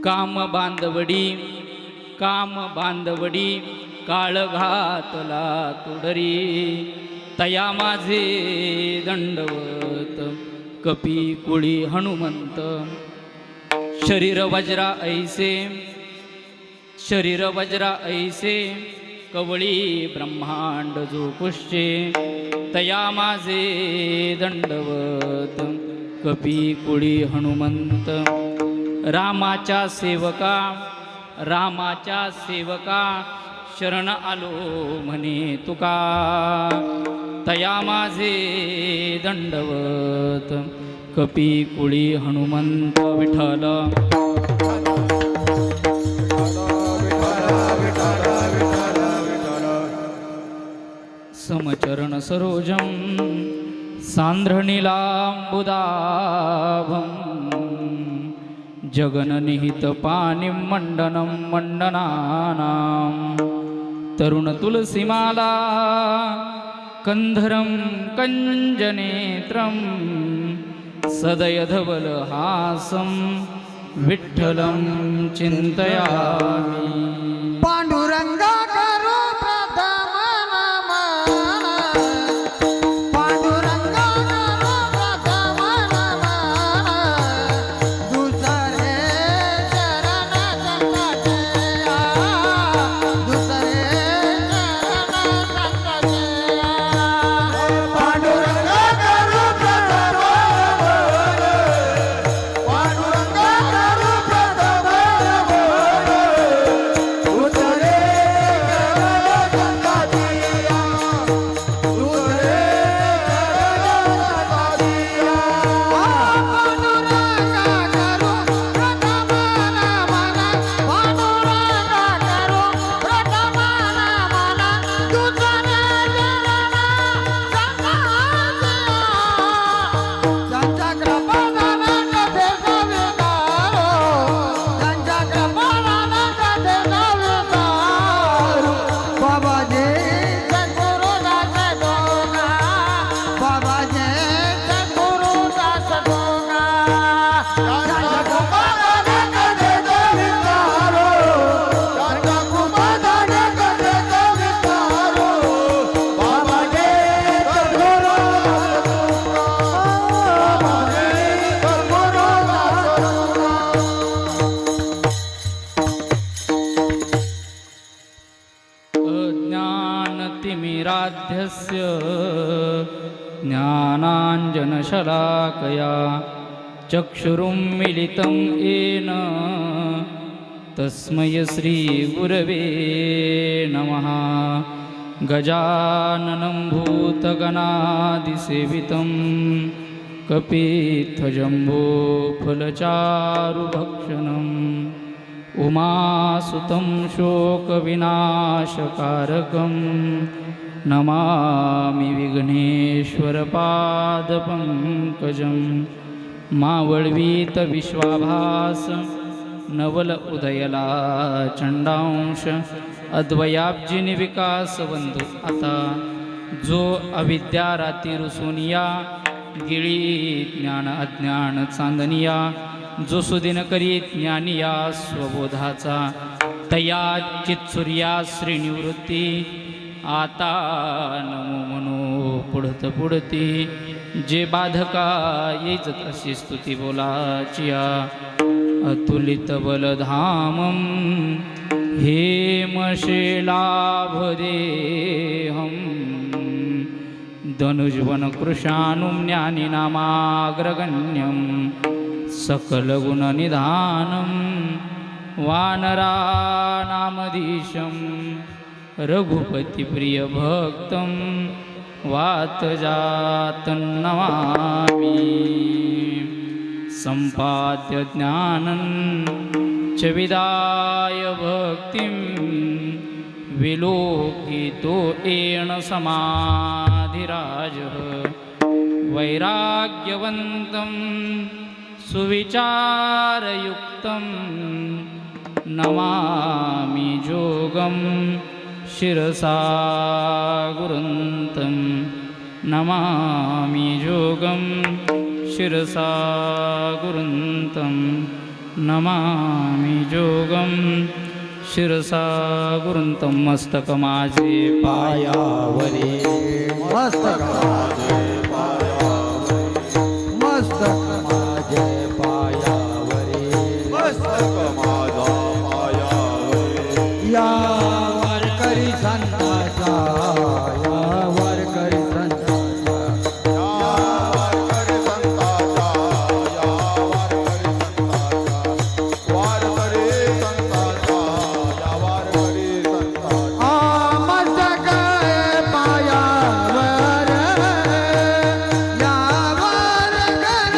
काम बांधवडी काळ घातला तुडरी तया माझे दंडवत कपी कुळी हनुमंत शरीर वज्रा ऐसे कवळी ब्रह्मांड जो पुष्ये तया माझे दंडवत कपी कुळी हनुमंत रामाच्या सेवका शरण आलो म्हणे तुका तया माझे दंडवत कपी कुळी हनुमंत विठ्ठल समचरण सरोजम सांध्रनीलांबुदाभं जगननिहित पानिं मंडनं मंडनानां तरुण तुलसीमाला कंधरं कंजनेत्रं सदयधवलहासं विठ्ठलं चिन्तयामि पांडुरंगा करो प्रथम नमन पांडुरंगा करो प्रथम नमन दुसरे चरण संकटे दुसरे चरण संकटे पांडुरंगा करो प्रथम नमन पांडुरंगा करो प्रथम अज्ञानतिमिराध्यस्य ज्ञानाञ्जनशलाकया चक्षुरुन्मीलितं येन तस्मै श्रीगुरवे नमः गजाननं भूतगणादिसेवितं कपित्थजम्बोफलचारुभक्षणम् उमासुतं शोकविनाशकारकं नमामि विघ्नेश्वरपादपङ्कजं मावळवीत विश्वाभास नवल उदयला चंडांश अद्वयाब्जिनी विकासवंधू आता जो अविद्या राती रुसुनिया गिळी ज्ञान अज्ञान चांदनिया जो सुदिन करी ज्ञानिया स्वबोधाचा तया चित्सूर्या श्रीनिवृत्ती आता नमो मनो पुढती जे बाधका येजत अशी स्तुती बोलाचिया अतुलित बलधामं हेमशेलाभदेहं धनुजवन कृशानुं ज्ञानिनामाग्रगण्यं सकलगुणनिधानं वानरानामधीशं रघुपतिप्रियभक्तं वातजातं नमामि सम्पाद्य ज्ञानं च विदाय भक्तिं विलोकितो येन समाधिराजः वैराग्यवन्तं सुविचारयुक्तं नमामि जोगं शिरसा गुरुन्तं नमामि जोगं शिरसा गुरुन्तं नमामि जोगं शिरसा गुरुंतं मस्तक माझे पायावरी मस्तक माझे पायावरी मस्तक माझे पायावरी मस्तक माझा पायावरी या वारकरी संताचा या वारकरी संताचा या वारकरी संताचा या वारकरी संताचा वारकरी संताचा या वारकरी संताचा मस्तक पायावर या वारकरी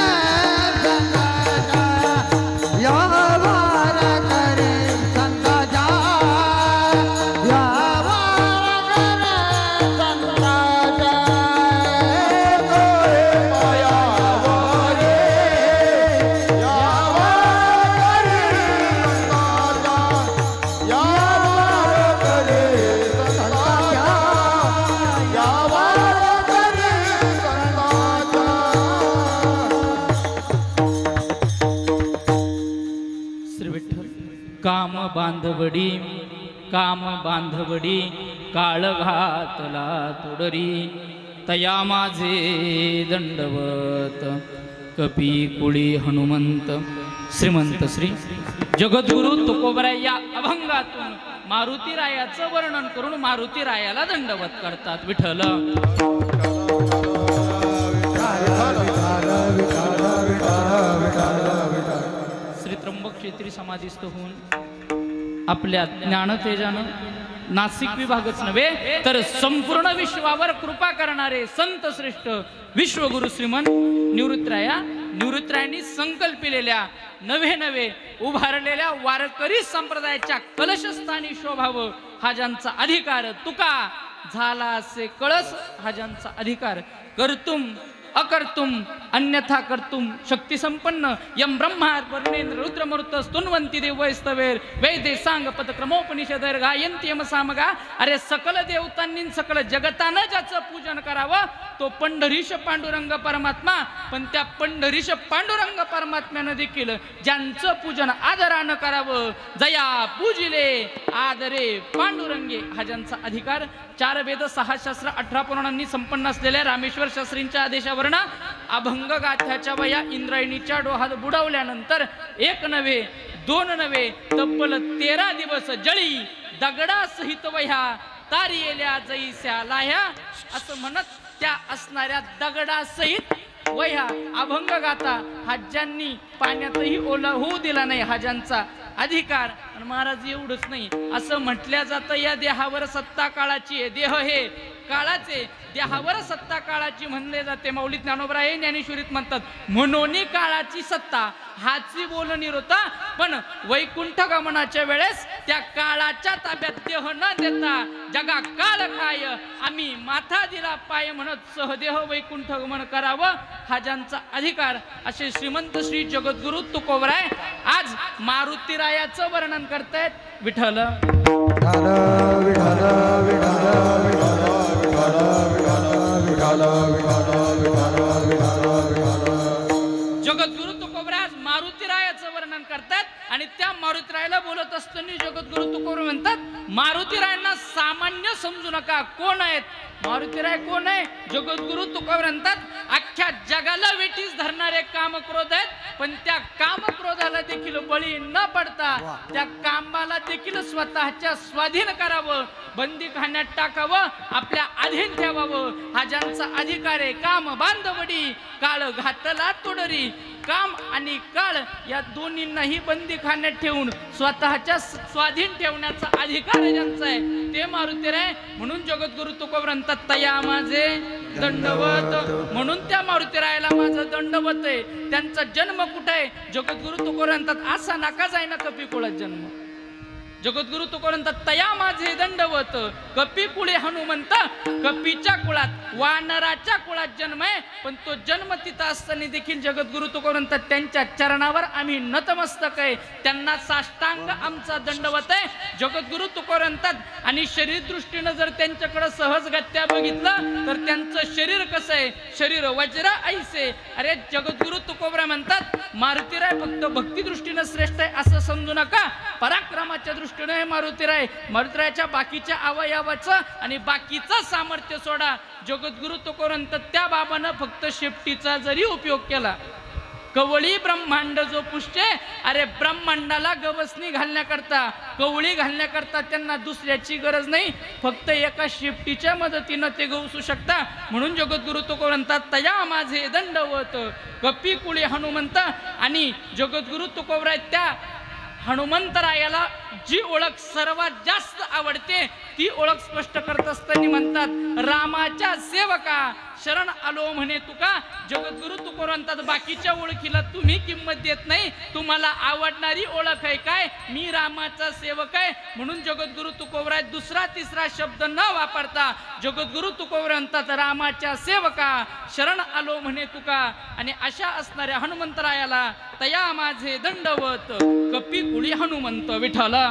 संताचा या वारकरी संताचा या वारकरी संताचा पायावर या वारकरी संताचा या वारकरी संताचा या वारकरी संताचा श्री विठ्ठल काम बांधवडी काळ घातला तोडरी तया माझे दंडवत कपी कुळी हनुमंत श्रीमंत श्री जगद्गुरु तुकोबराय या अभंगातून मारुतीरायाचं वर्णन करून मारुतीरायाला दंडवत करतात. विठ्ठल श्री त्र्यंबक क्षेत्री समाधीस्थ होऊन आपल्या ज्ञानतेजानं नासिक विभागच नव्हे तर संपूर्ण विश्वावर कृपा करणारे संत श्रेष्ठ विश्वगुरु श्रीमंत निवृत्तरायांनी संकल्पिलेल्या नवे उभारलेल्या वारकरी संप्रदायाच्या कलशस्थानी शोभावं हा ज्यांचा अधिकार तुका झाला असे कळस हा ज्यांचा अधिकार कर्तुम अकर्तुम अन्यथा कर्तुम शक्ती संपन्न यम ब्रह्मा वर्णेंद्र रुद्रमरुत स्तुन्वंती देवैस्तवेर वैदे सांग पदक्रमोपनिषदेर गायंती यम सामगा. अरे सकल देवतांनी सकल जगतानं ज्याचं पूजन करावं तो पंढरीश पांडुरंग परमात्मा. पण त्या पंढरीश पांडुरंग परमात्म्यानं देखील ज्यांचं पूजन आदरानं करावं जया पूजिले आदरे पांडुरंगे हा ज्यांचा अधिकार 4 वेद 6 शास्त्र 18 पुराणांनी संपन्न असलेल्या रामेश्वर शास्त्रींच्या आदेशावर अभंग गाथ्याच्या वया इंद्रायणीच्या डोहात बुडवल्यानंतर 1 नव्हे 2 नव्हे तब्बल 13 दिवस जळी दगडासहित वह्या तारियेल्या जैस्या लाह्या असं म्हणत त्या असणाऱ्या दगडासहित वह्या अभंग गाथा हा ज्यांनी पाण्यातही ओला होऊ दिला नाही हा ज्यांचा अधिकार. आणि महाराज एवढंच नाही असं म्हटल्या जातं या देहावर सत्ता काळाची आहे. देह हे काळाचे देहावर सत्ता काळाची म्हणले जाते. मौलिक ज्ञानोबराय ज्ञानेश्वरीत म्हणतात म्हणून काळाची सत्ता हाची बोलणीर होता. पण वैकुंठ गमनाच्या वेळेस त्या काळाच्या ताब्यात देह न देता जगा काळ काय आम्ही माथा दिला पाय म्हणत सहदेह वैकुंठ गमन करावं हा ज्यांचा अधिकार असे श्रीमंत श्री जगद्गुरु तुकोबराय आज मारुतीरायाचं वर्णन करतायत. विठ्ठल जगद्गुरु तुकोबराय आज मारुतीरायाचं वर्णन करतात. आणि त्या मारुतीरायाला बोलत असताना जगद्गुरु तुकोबराय म्हणतात मारुतीरायांना सामान्य समजू नका. कोण आहेत मारुतीराय? कोण आहे? जगद्गुरु तुकोबराय म्हणतात अख्ख्या जगाला वेठीस धरणारे कामक्रोध आहेत. पण त्या कामक्रोधाला देखील बळी न पडता त्या कामाला देखील स्वतःच्या स्वाधीन करावं, बंदीखान्यात टाकावं, आपल्या अधीन ठेवावं हा ज्यांचा अधिकार आहे. काम बांधवडी काळ घातला तोडरी. काम आणि काळ या दोन्हींनाही बंदीखान्यात ठेवून स्वतःच्या स्वाधीन ठेवण्याचा अधिकार ज्यांचा आहे ते मारुतीराय. म्हणून जगद्गुरु तुकोबराय म्हणतात तया माझे दंडवत. म्हणून त्या मारुतीरायाला माझं दंडवत आहे. त्यांचा जन्म कुठे आहे? जगद्गुरु तुकोबराय म्हणतात असा नका जाय ना कपी कुळात जन्म. जगद्गुरु तुकोरंत तया माझे दंडवत कपी कुळे हनुमंत कपीच्या कुळात वानराच्या कुळात जन्म आहे पण तो जन्म तिथं असताना देखील जगद्गुरु तुकोरंत त्यांच्या चरणावर आम्ही नतमस्तक आहे त्यांना साष्टांग आमचा दंडवत आहे जगद्गुरु तुकोरंतात आणि शरीर दृष्टीनं जर त्यांच्याकडे सहजगत्या बघितलं तर त्यांचं शरीर कसं आहे शरीर वज्र ऐसे अरे जगद्गुरु तुकोबरा म्हणतात मारुतीराय फक्त भक्ती दृष्टीनं श्रेष्ठ आहे असं समजू नका पराक्रमाच्या दृष्टीनं हे मारुतीरायाच्या बाकीच्या अवयवाचं आणि बाकीचं सामर्थ्य सोडा जगद्गुरु तुकोरंत त्या बाबानं फक्त शेपटीचा जरी उपयोग केला कवळी ब्रह्मांड जो पुष्टे अरे ब्रह्मांडाला गवसणी घालण्याकरता कवळी घालण्याकरता त्यांना दुसऱ्याची गरज नाही फक्त एका शेपटीच्या मदतीनं ते गवसू शकता म्हणून जगद्गुरु तुकोबरांतात तया माझे दंडवत कपी कुळी हनुमंत आणि जगद्गुरु तुकोबरा त्या हनुमंतरायाला जी ओळख सर्वात जास्त आवडते ती ओळख स्पष्ट करत असताना म्हणतात रामाच्या सेवका शरण आलो म्हणे तुका जगद्गुरु तुकोबरांतात बाकीच्या ओळखीला तुम्ही किंमत देत नाही तुम्हाला आवडणारी ओळख आहे काय मी रामाचा सेवक आहे म्हणून जगद्गुरु तुकोबरा दुसरा तिसरा शब्द न वापरता जगद्गुरु तुकोबरांतात रामाच्या सेवका शरण आलो म्हणे तुका आणि अशा असणाऱ्या हनुमंतरायाला तया माझे दंडवत कपी कुळी हनुमंत विठ्ठला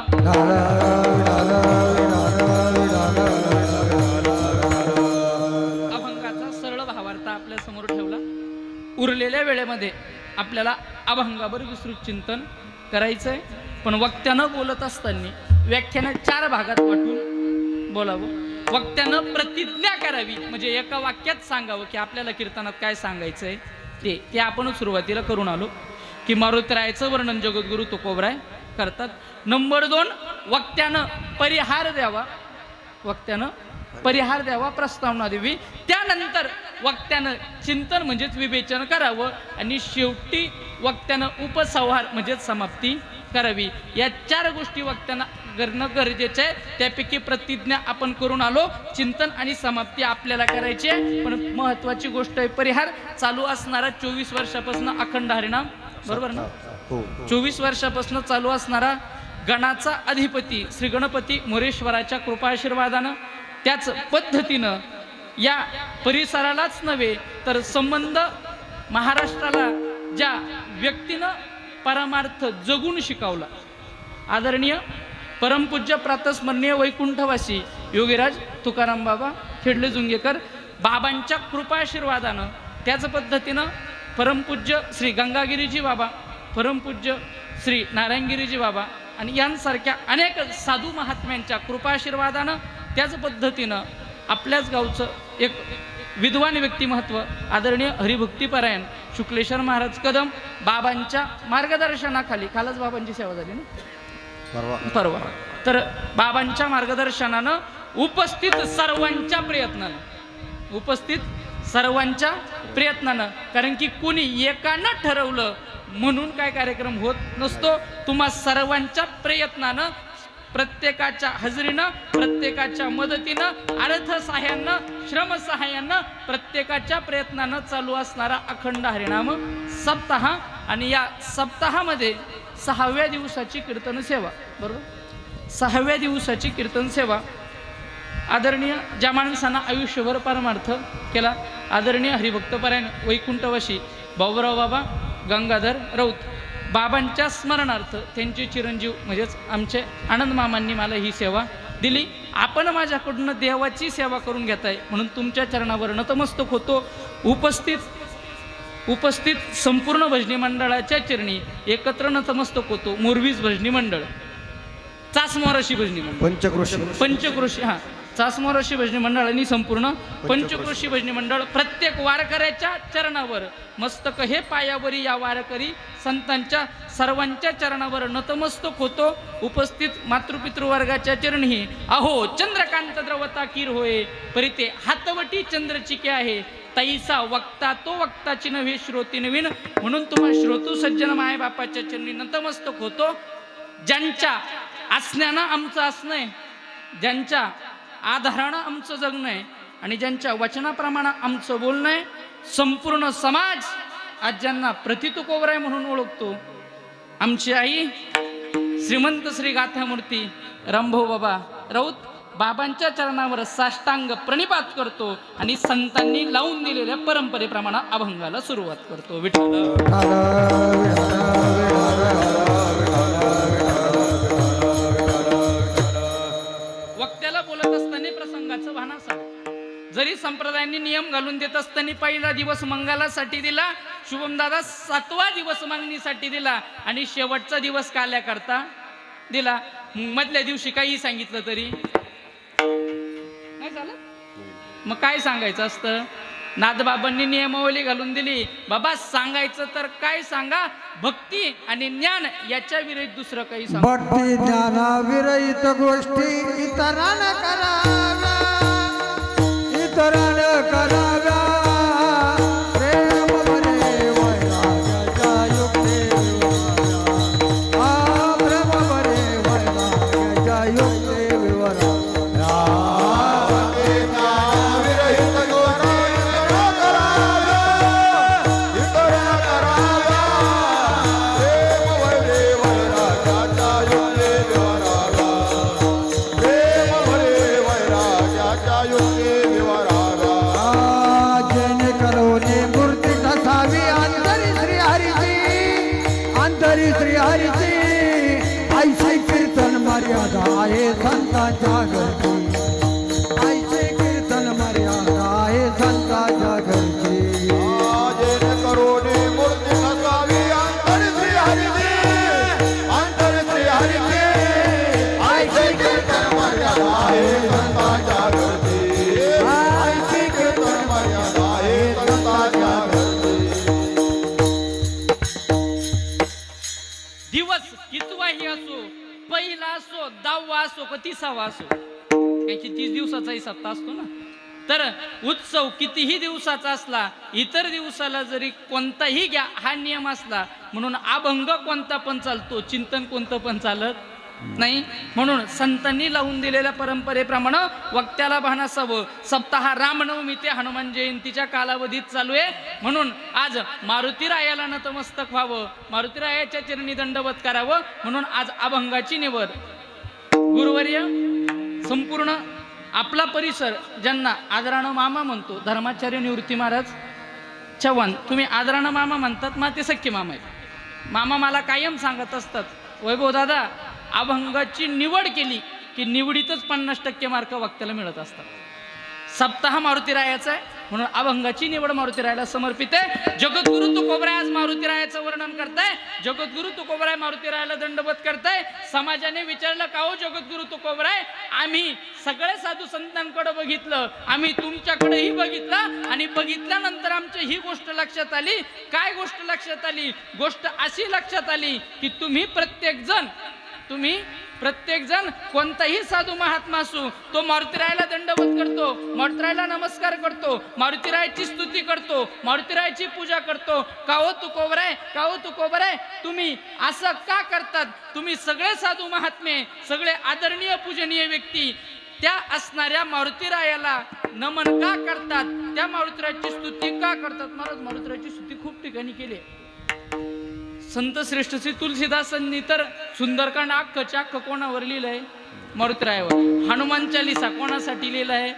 अभंगाचा सरळ भावार्थ आपल्या समोर ठेवला उरलेल्या वेळेमध्ये आपल्याला अभंगावर विस्तृत चिंतन करायचंय पण वक्त्यानं बोलत असताना व्याख्यानं 4 भागात वाटून बोलावं वक्त्यानं प्रतिज्ञा करावी म्हणजे एका वाक्यात सांगावं की आपल्याला कीर्तनात काय सांगायचंय ते आपण सुरुवातीला करून आलो की मारुतीरायाचं वर्णन जगद्गुरु तुकोबराय करतात नंबर 2 वक्त्यानं परिहार द्यावा प्रस्तावना द्यावी त्यानंतर वक्त्यानं चिंतन म्हणजेच विवेचन करावं आणि शेवटी वक्त्यानं उपसंहार म्हणजेच समाप्ती करावी या 4 गोष्टी वक्त्यानं करणं गरजेचं आहे त्यापैकी प्रतिज्ञा आपण करून आलो चिंतन आणि समाप्ती आपल्याला करायची आहे पण महत्वाची गोष्ट आहे परिहार चालू असणारा 24 वर्षापासून अखंड हरिनाम बरोबर ना 24 वर्षापासून चालू असणारा गणाचा अधिपती श्री गणपती मोरेश्वराच्या कृपा आशीर्वादानं त्याच पद्धतीनं या परिसरालाच नव्हे तर संबंध महाराष्ट्राला ज्या व्यक्तीनं परमार्थ जगून शिकवला आदरणीय परमपूज्य प्रातस्मरणीय वैकुंठवासी योगीराज तुकाराम बाबा खेडले जुंगेकर बाबांच्या कृपा आशीर्वादानं त्याच पद्धतीनं परमपूज्य श्री गंगागिरीजी बाबा परमपूज्य श्री नारायणगिरीजी बाबा आणि यांसारख्या अनेक साधू महात्म्यांच्या कृपा आशीर्वादानं त्याच पद्धतीनं आपल्याच गावचं एक विद्वान व्यक्तिमत्व आदरणीय हरिभक्तीपरायण शुक्लेश्वर महाराज कदम बाबांच्या मार्गदर्शनाखाली कालच बाबांची सेवा झाली ना परवा तर बाबांच्या मार्गदर्शनानं उपस्थित सर्वांच्या प्रयत्नानं कारण की कुणी एकानं ठरवलं म्हणून काय कार्यक्रम होत नसतो तुम्हा सर्वांच्या प्रयत्नानं प्रत्येकाच्या हजेरीनं प्रत्येकाच्या मदतीनं अर्थसहाय्यानं श्रमसहाय्यानं प्रत्येकाच्या प्रयत्नानं चालू असणारा अखंड हरिनाम सप्ताह आणि या सप्ताहामध्ये 6व्या दिवसाची कीर्तन सेवा बरोबर 6व्या दिवसाची कीर्तन सेवा आदरणीय ज्या माणसांना आयुष्यभर परमार्थ केला आदरणीय हरिभक्तपरायण वैकुंठवासी बाबूराव बाबा गंगाधर राऊत बाबांच्या स्मरणार्थ त्यांचे चिरंजीव म्हणजेच आमचे आनंद मामांनी मला ही सेवा दिली आपण माझ्याकडून देवाची सेवा करून घेताय म्हणून तुमच्या चरणावर नतमस्तक होतो उपस्थित संपूर्ण भजनी मंडळाच्या चरणी एकत्र नतमस्तक होतो मोरवीज भजनी मंडळ चासमोराशी भजनी मंडळ पंचक्रोशी चासमोराशी भजनी मंडळ आणि संपूर्ण पंचक्रोशी भजनी मंडळ प्रत्येक वारकऱ्याच्या चरणावर मस्तक हे पायावरी या वारकरी संतांच्या सर्वांच्या चरणावर नतमस्तक होतो उपस्थित मातृपितृवर्गाच्या चरणी अहो चंद्रकांत द्रवता कीर होय परिते हातवटी चंद्रचिके आहे तैसा वक्ता तो वक्ताची नव्हे श्रोती नवीन म्हणून तुम्हा श्रोतू सज्जन माय बापाच्या चरणी नतमस्तक होतो ज्यांच्या असण्यानं आमचं असणं ज्यांच्या आधारानं आमचं जगणं आहे आणि ज्यांच्या वचनाप्रमाणे आमचं बोलणं आहे संपूर्ण समाज आज ज्यांना प्रतितुकोबराय म्हणून ओळखतो आमची आई श्रीमंत श्री गाथामूर्ती रामभाऊ बाबा राऊत बाबांच्या चरणावर साष्टांग प्रणिपात करतो आणि संतांनी लावून दिलेल्या परंपरेप्रमाणे अभंगाला सुरुवात करतो. विठ्ठल वक्त्याला बोलत असताना प्रसंगाचं भान असावं. जरी संप्रदायांनी नियम घालून देत असताना पहिला दिवस मंगलासाठी दिला, शुभमदादा 7वा दिवस मागणीसाठी दिला आणि शेवटचा दिवस काल्याकरता दिला. मधल्या दिवशी काही सांगितलं तरी नाही झालं. मग काय सांगायचं असतं? नाथबाबांनी नियमावली घालून दिली, बाबा सांगायचं तर काय सांगा, भक्ती आणि ज्ञान याच्या विरुद्ध दुसरं काही सांगा. भक्ती ज्ञानाविरहित गोष्टी इतरांना कराव्या, इतरांना कराव्या. प्रेम बरे वैराग्याच्या युक्ते विवराव्या. प्रेम बरे वैराग्याच्या युक्ते विवराव्या. श्री हरीची ऐसे कीर्तन मर्यादा आहे संतांच्या घरची. ऐसे कीर्तन मर्यादा आहे संतांच्या घरची. करोने मूर्ती नसावी अंतर श्री हरीची, अंतर श्री हरीची. ऐसे कीर्तन मर्यादा आहे संतांच्या घरची. ऐसे कीर्तन मर्यादा आहे संतांच्या घरची. दिवस कितवाही असो, पहिला असो, 10वा असो का 30वा असो, काही 30 दिवसाचाही सप्ताह असतो ना. तर उत्सव कितीही दिवसाचा असला, इतर दिवसाला जरी कोणताही घ्या हा नियम असला, म्हणून अभंग कोणता पण चालतो, चिंतन कोणतं पण चालत नाही. म्हणून संतांनी लावून दिलेल्या परंपरेप्रमाणे वक्त्याला भान असावं. सप्ताह रामनवमी ते हनुमान जयंतीच्या कालावधीत चालू आहे. म्हणून आज मारुतीरायाला नतमस्तक व्हावं, मारुतीरायाच्या चरणी दंडवत करावं. म्हणून आज अभंगाची निवड. गुरुवर्य संपूर्ण आपला परिसर ज्यांना आदरानं मामा म्हणतो, धर्माचार्य निवृत्ती महाराज चव्हाण, तुम्ही आदरानं मामा म्हणतात, मा ते सख्खे मामा आहेत. मामा मला कायम सांगत असतात, वैभव दादा अभंगाची निवड केली की निवडीतच 50% मार्क वक्त्याला मिळत असतात. सप्ताह मारुतीरायाचा आहे म्हणून अभंगाची निवड मारुतीरायाला समर्पित आहे. जगद्गुरु तुकोबराय आज मारुतीरायाचं वर्णन करताय, जगद्गुरु तुकोबराय मारुतीरायाला दंडवत करताय. समाजाने विचारलं का हो जगद्गुरु तुकोबराय, आम्ही सगळे साधू संतांकडे बघितलं, आम्ही तुमच्याकडेही बघितलं आणि बघितल्यानंतर आमची ही गोष्ट लक्षात आली. काय गोष्ट लक्षात आली? गोष्ट अशी लक्षात आली की तुम्ही प्रत्येक जण कोणताही साधू महात्मा असू, तो मारुतीरायाला दंडवत करतो, मारुतीरायाला नमस्कार करतो, मारुतीरायाची स्तुती करतो, मारुतीरायाची पूजा करतो. का हो तुकोबराय, का हो तुकोबराय, तुम्ही असं का करतात? तुम्ही सगळे साधू महात्मे, सगळे आदरणीय पूजनीय व्यक्ती त्या असणाऱ्या मारुतीरायाला नमन का करतात? त्या मारुतीरायाची स्तुती का करतात? महाराज मारुतीरायाची स्तुती खूप ठिकाणी केली. संत श्रेष्ठ श्री तुलसीदासांनी तर सुंदरकांड अख्खच्या अख्ख कोणावर लिहिलंय? मारुतीरायावर. हनुमान चालीसा कोणासाठी लिहिलाय?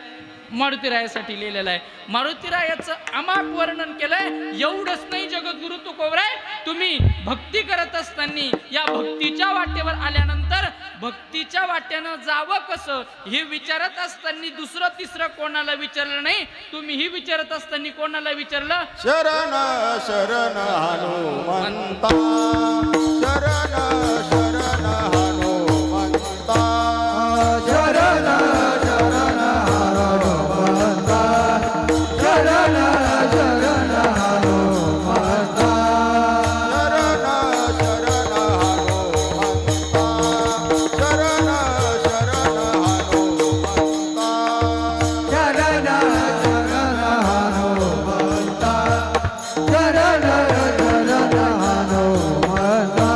मारुतीरायासाठी लिहिलेला आहे. मारुतीरायाचं अमाप वर्णन केलंय. एवढंच नाही जगद्गुरु तुकोबराय, तुम्ही भक्ती करत असताना या भक्तीच्या वाटेवर आल्यानंतर भक्तीच्या वाट्यानं जावं कसं हे विचारत असताना दुसरं तिसरं कोणाला विचारलं नाही, तुम्ही ही विचारत असताना कोणाला विचारलं? शरण शरण हनुमंता, शरण शरण हनुमंता, शरण शरण हनुमंता, शरण शरण हनुमंता, शरण शरण हनुमंता, शरण शरण हनुमंता, शरण शरण हनुमंता, शरण शरण हनुमंता.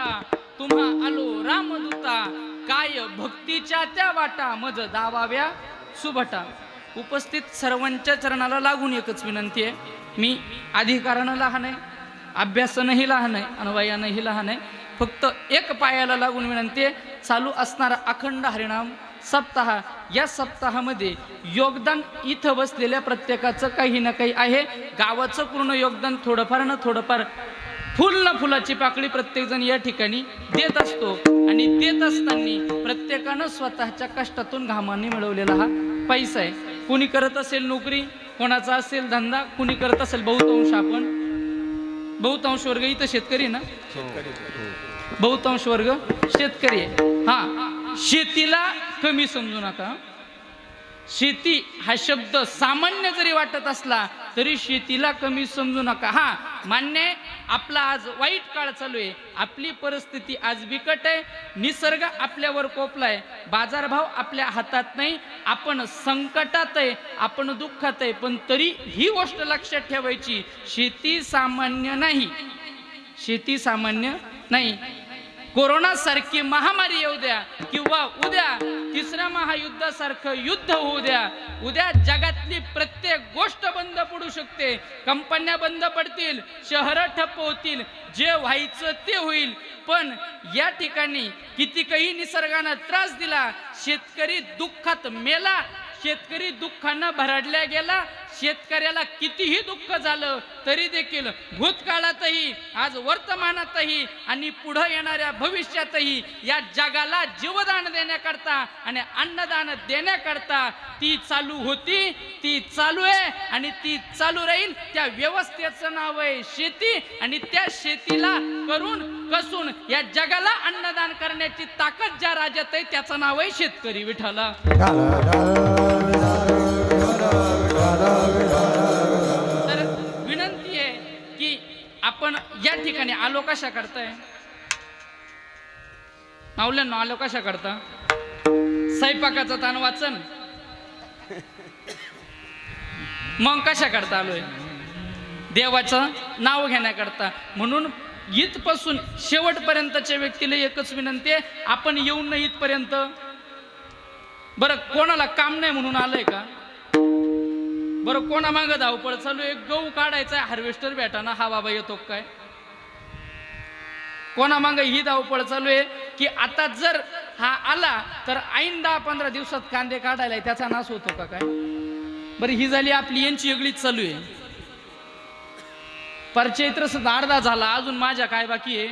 म्हणता तुम्हा आलो रामदूता, काय भक्तीच्या त्या वाटा मज दावाव्या सुभटा. उपस्थित सर्वांच्या चरणाला लागून एकच विनंती आहे. मी अधिकारानं लहान आहे, अभ्यासानंही लहान आहे आणि वयानंही लहान आहे. फक्त एक पायाला लागून विनंती आहे, चालू असणारा अखंड हरिनाम सप्ताह, या सप्ताहामध्ये योगदान इथं बसलेल्या प्रत्येकाचं काही ना काही आहे. गावाचं पूर्ण योगदान थोडंफार ना थोडंफार, फुल ना फुलाची पाकळी प्रत्येकजण या ठिकाणी देत असतो. आणि देत असताना प्रत्येकानं स्वतःच्या कष्टातून घामाने मिळवलेला हा पैसा आहे. कोणी करत असेल नोकरी, कोणाचा असेल धंदा, कोणी करत असेल बहुतांश वर्ग इथं शेतकरी ना, बहुतांश वर्ग शेतकरी आहे. हा, शेतीला कमी समजू नका. शेती हा शब्द सामान्य जरी वाटत असला तरी शेतीला कमी समजू नका. हा, मान्य आहे, आपला आज वाईट काळ चालू आहे, आपली परिस्थिती आज बिकट आहे, निसर्ग आपल्यावर कोपलाय, बाजारभाव आपल्या हातात नाही, आपण संकटात आहे, आपण दुःखात आहे. पण तरी ही गोष्ट लक्षात ठेवायची, शेती सामान्य नाही, शेती सामान्य नाही. कोरोना सारखी महामारी येऊ द्या किंवा उद्या तिसऱ्या महायुद्धासारखं युद्ध होऊ द्या, उद्या जगातली प्रत्येक गोष्ट बंद पडू शकते, कंपन्या बंद पडतील, शहरं ठप्प होतील, जे व्हायचं ते होईल. पण या ठिकाणी कितीकही निसर्गानं त्रास दिला, शेतकरी दुःखात मेला, शेतकरी दुःखानं भरडल्या गेला, शेतकऱ्याला कितीही दुःख झालं तरी देखील भूतकाळातही, आज वर्तमानातही आणि पुढे येणाऱ्या भविष्यातही या जगाला जीवदान देण्याकरता आणि अन्नदान देण्याकरता ती चालू होती, ती चालू आहे आणि ती चालू राहील. त्या व्यवस्थेचं नाव आहे शेती आणि त्या शेतीला करून कसून या जगाला अन्नदान करण्याची ताकद ज्या राज्यात आहे त्याचं नाव आहे शेतकरी. विठ्ठला. तर विनंती आहे की आपण या ठिकाणी आलो कशा करताय माऊल्यांना, आलो कशा करता? स्वयंपाकाचा ताण वाचन, मग कशा करता आलोय? देवाचं नाव घेण्याकरता. म्हणून इथपासून शेवटपर्यंतच्या व्यक्तीला एकच विनंती आहे, आपण येऊन नाही इथपर्यंत. बरं, कोणाला काम नाही म्हणून आलंय का? बरं, कोणा मागं धावपळ चालू आहे, गहू काढायचा हार्वेस्टर भेटाना, हा बाबा येतो काय? कोणा मागं ही धावपळ चालू आहे की आता जर हा आला तर ऐन 10-15 दिवसात कांदे काढायला, त्याचा नाश होतो का काय? बरं, ही झाली आपली यांची वेगळीच चालू आहे. परचैत्र सुद्धा अर्धा झाला, अजून माझ्या काय बाकी आहे?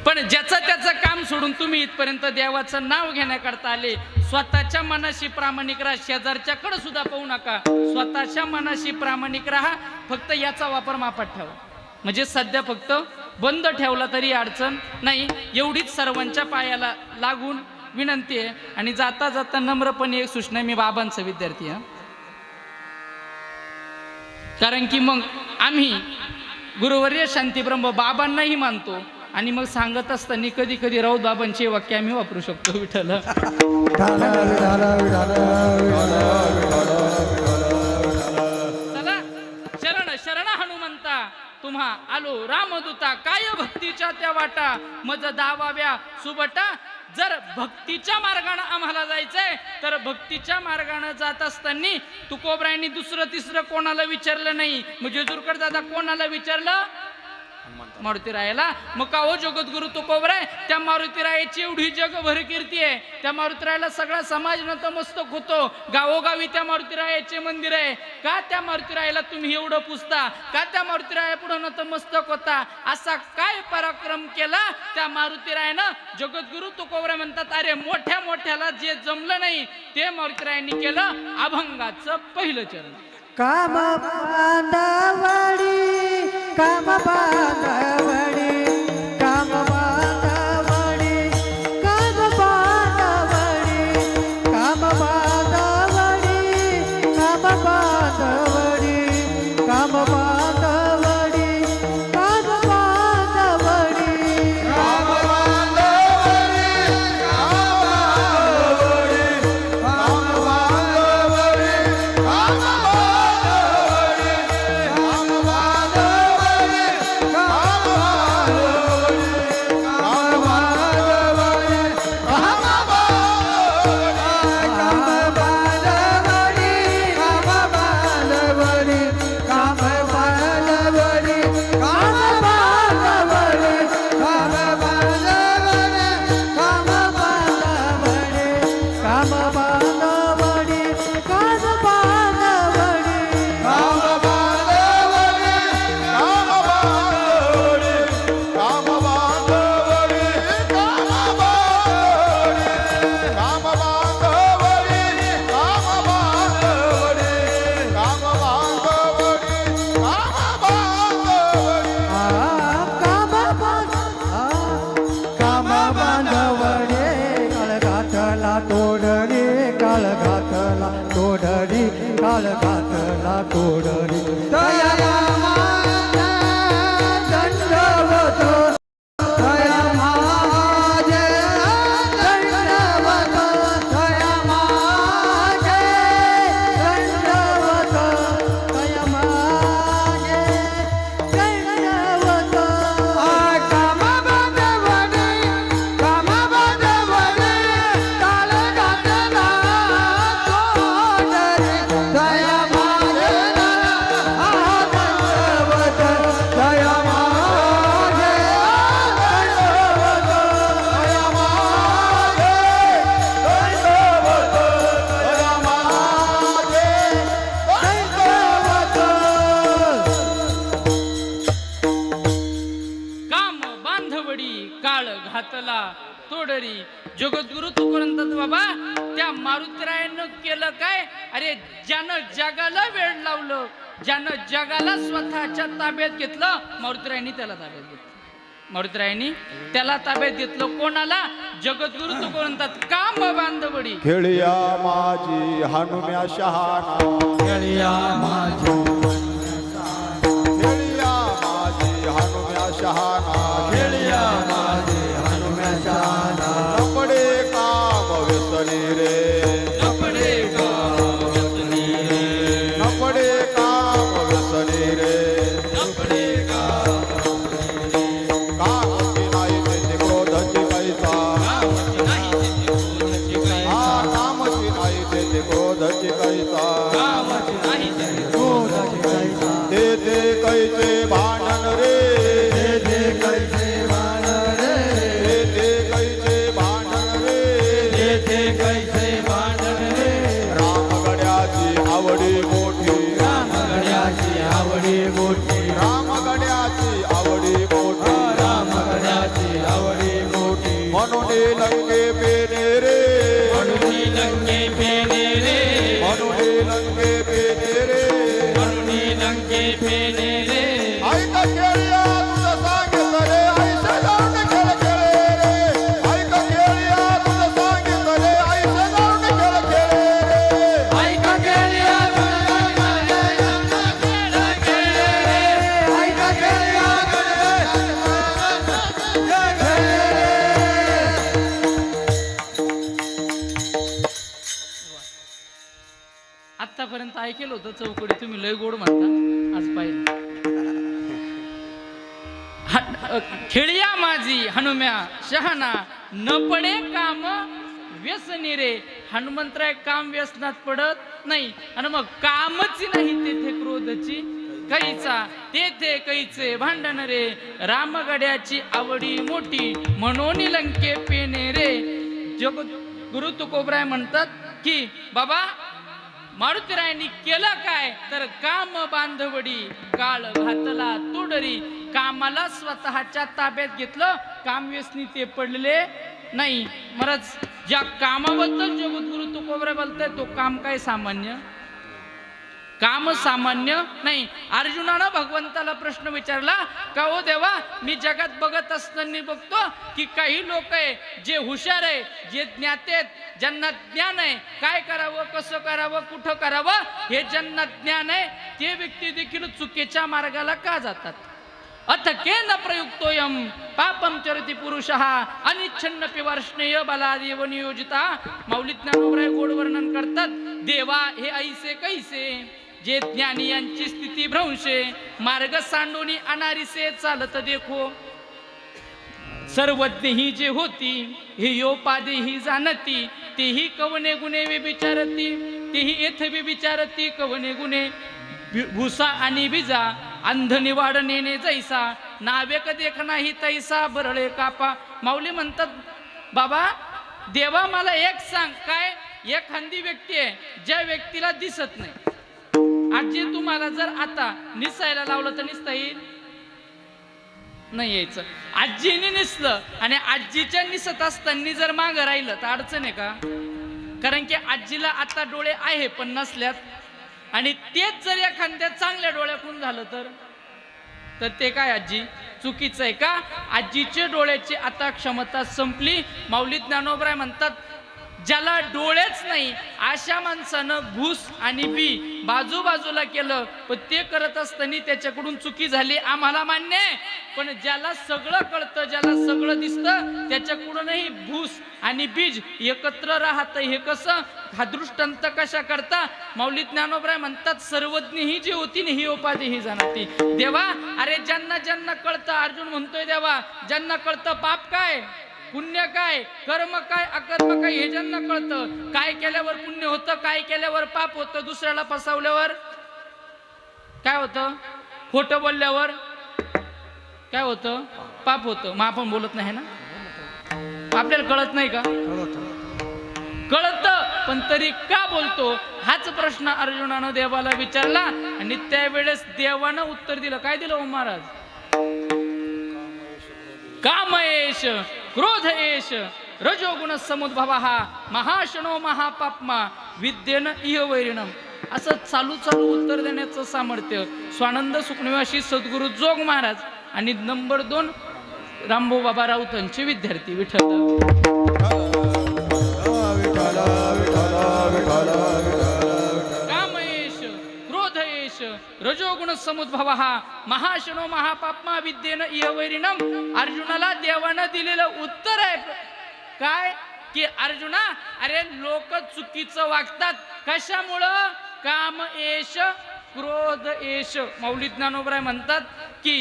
पण ज्याचं त्याचं काम सोडून तुम्ही इथपर्यंत देवाचं नाव घेण्याकरता आले. स्वतःच्या मनाशी प्रामाणिक राहा, शेजारच्याकडे सुद्धा पाहू नका, स्वतःच्या मनाशी प्रामाणिक राहा. फक्त याचा वापर मापात ठेवा, म्हणजे सध्या फक्त बंद ठेवला तरी अडचण नाही. एवढीच सर्वांच्या पायाला लागून विनंती आहे. आणि जाता जाता नम्रपणे एक सूचना, मी बाबांचा विद्यार्थी आहे, कारण की मग आम्ही गुरुवर्य शांतीब्रह्म बाबांनाही मानतो आणि मग सांगत असताना कधी कधी राऊत बाबांचे वाक्य आम्ही वापरू शकतो. विठ्ठल. चला, शरण शरण हनुमंता, तुम्हा आलो रामदूता, काय भक्तीच्या त्या वाटा मज दावाव्या सुबटा. जर भक्तीच्या मार्गाने आम्हाला जायचंय तर भक्तीच्या मार्गाने जात असताना तुकोबरायांनी दुसरं तिसरं कोणाला विचारलं नाही. म्हणजे जेजुरकर दादा कोणाला विचारलं? मारुतीरायाला. मग का हो जगद्गुरु तुकोबराय, त्या मारुतीरायाची एवढी जगभर कीर्ती आहे, त्या मारुतीरायाला सगळा समाज नतमस्तक होतो, गावोगावी त्या मारुतीरायाचे मंदिर आहे, का त्या मारुतीरायाला तुम्ही एवढं पुजता, का त्या मारुतीराया पुढे नतमस्तक होता? असा काय पराक्रम केला त्या मारुतीरायानं? जगद्गुरु तुकोबराय म्हणतात, अरे मोठ्या मोठ्याला जे जमलं नाही ते मारुतीरायांनी केलं. अभंगाचं पहिलं चरण. काम बांधावडी, काम बांधावडी, काम बांधावडी, काम बांधावडी, काम बांधावडी, काम बांधावडी, काम बांधावडी, काम बांधावडी, काम बांधावडी, काम बांधावडी, काम बांधावडी, काम बांधावडी, घातला तोडरी. जगद्गुरु तुकोरंतात बाबा त्या मारुतीरायानं केलं काय? अरे ज्यानं जगाला वेळ लावलं, ज्यानं जगाला स्वतःच्या ताब्यात घेतलं, मारुतीरायांनी त्याला ताब्यात घेतलं. मारुतीरायांनी त्याला ताब्यात घेतलं. कोणाला? जगद्गुरु तुकोरंतात काम बांधवडी. खेळिया माझी हनुम्या शहाणा, खेळिया माझी खेळिया माझी हनुम्या शहाणा, खेळिया माझी हनुम्या शहाणा. नपडे काम व्यसनी रे, नपडे काम व्यसनी रे, नपडे काम व्यसनी रे. नपडे काम कामची नाही त्याची क्रोधाची कैसा, कामाची नाही त्याची क्रोधाची कैसा, कामची नाही त्याची क्रोधाची कैसा. कामाची नाही त्याची क्रोधाची कैसा. ते कैसे भांडण रे, ते कैसे भांडण रे, ते कैसे भांडण रे. ते कैसे भांडण रे. रामगड्याची आवडी मोठी, रामगड्याची आवडी मोठी, रामगड्याची आवडी मोठी. रामगड्याची आवडी मोठी. म्हणून लंके पेने रे, म्हणून लंके पेने रे, म्हणून लंके पेने रे. म्हणून लंके पेने रे. ऐका खेळिया तुझं सांगितलं रे, ऐसे जाऊन खेळ खेळे रे. ऐका खेळिया तुझं सांगितलं रे, ऐसे जाऊन खेळ खेळे रे. ऐका खेळिया तुझं खेळ रे, ऐका खेळिया आतापर्यंत ऐकेल होतं चौकडी, तुम्ही लय गोड म्हणता, आज पाहिलं. खेळिया माझी हनुम्या शहाणा, न पडे काम व्यसनी रे. हनुमंतराय काम व्यसनात पडत नाही. आणि मग कामच नाही तेथे क्रोधची कैचा, तेथे कैचे भांडण रे. रामगड्याची आवडी मोठी, म्हणून लंके पेने रे. जगद्गुरु तुकोबराय म्हणतात की बाबा मारुतीरायांनी केलं काय? तर काम बांधवडी, काळ घातला तोडरी. कामाला स्वतःच्या ताब्यात घेतलं, कामव्यसनी ते पडलेले नाही. महाराज ज्या कामाबद्दल जगद्गुरु तुकोबराय बोलताय, तो काम काय सामान्य? काम सामान्य नाही. अर्जुनानं भगवंताला प्रश्न विचारला का ओ देवा, मी जगात बघत असताना बघतो की काही लोक आहे जे हुशार आहे, जे ज्ञाते आहेत, ज्यांना ज्ञान आहे, काय करावं, कसं करावं, कुठं करावं हे ज्यांना ज्ञान आहे, ते व्यक्ती देखील चुकीच्या मार्गाला का जातात? अथ केन प्रयुक्तोयम पापम चरति पुरुषः अनिच्छन्नपि वर्ष्णेय बलादेव नियोजिता. माऊली ज्ञानोबराय गोड वर्णन करतात, देवा हे ऐसे कैसे जे ज्ञानी यांची स्थिती भ्रंशे, मार्ग सांडोनी अनारिसे चालत देखो. सर्वज्ञ ही जे होती, हे योपादे ही जाणती, तेही कवने गुणे विचारती, तेही येथ विचारती कवने गुणे. भुसा आणि बिजा अंध निवाड नेणे जैसा, नावेक देख नाही तैसा बरळे कापा. माऊली म्हणतात बाबा देवा मला एक सांग, काय एखादी व्यक्ती आहे ज्या व्यक्तीला दिसत नाही. आजी तुम्हाला जर आता निसायला लावलं तर निसता येईल? नाही यायचं. आजीने निसलं आणि आजीच्या निसत असताना जर मागं राहिलं तर अडचण आहे का? कारण की आजीला आता डोळे आहे पण नसल्यात, आणि तेच जर एखाद्या चांगल्या डोळ्याकडून झालं तर ते काय आजी चुकीचं आहे का? आजीच्या डोळ्याची आता क्षमता संपली. माऊली ज्ञानोबराय म्हणतात ज्याला डोळेच नाही अशा माणसानं भूस आणि बी बाजूबाजूला केलं, पण ते करत असताना त्याच्याकडून चुकी झाली, आम्हाला मान्य आहे. पण ज्याला सगळं कळतं, ज्याला सगळं दिसतं, त्याच्याकडूनही भूस आणि बीज एकत्र राहतं. हे कसं? हा दृष्टांत कशा करता? माऊली ज्ञानोबराय म्हणतात सर्वज्ञ ही जी होती ना, ही उपाधी ही जाणती. देवा अरे ज्यांना ज्यांना कळतं, अर्जुन म्हणतोय देवा ज्यांना कळतं पाप काय पुण्य काय, कर्म काय अकर्म काय, हे ज्यांना कळतं, काय केल्यावर पुण्य होतं, काय केल्यावर पाप होतं, दुसऱ्याला फसवल्यावर काय होतं, खोटं बोलल्यावर काय होतं, पाप होतं. मग आपण बोलत नाही ना, आपल्याला कळत नाही का? कळत, पण तरी का बोलतो? हाच प्रश्न अर्जुनानं देवाला विचारला आणि त्यावेळेस देवानं उत्तर दिलं. काय दिलं ओ महाराज? कामयेश क्रोध एष रजोगुण समुद्भव हा महाशनो महापाप्मा विद्येन इह वैरिणम. असं चालू चालू उत्तर देण्याचं सामर्थ्य स्वानंद सुखनिवासी सद्गुरू जोग महाराज आणि नंबर 2 रामभाऊ बाबा राऊतांचे विद्यार्थी विठ्ठल. कामयेश क्रोधयेश रजोगुण समुद्भव हा महाशनो महापाप्मा विद्येन इह वैरिणम. अर्जुनाला देवानं दिलेलं उत्तर आहे काय की अर्जुना अरे लोक चुकीचं वागतात कशामुळं काम एश क्रोध एश. माऊली ज्ञानोबराय म्हणतात की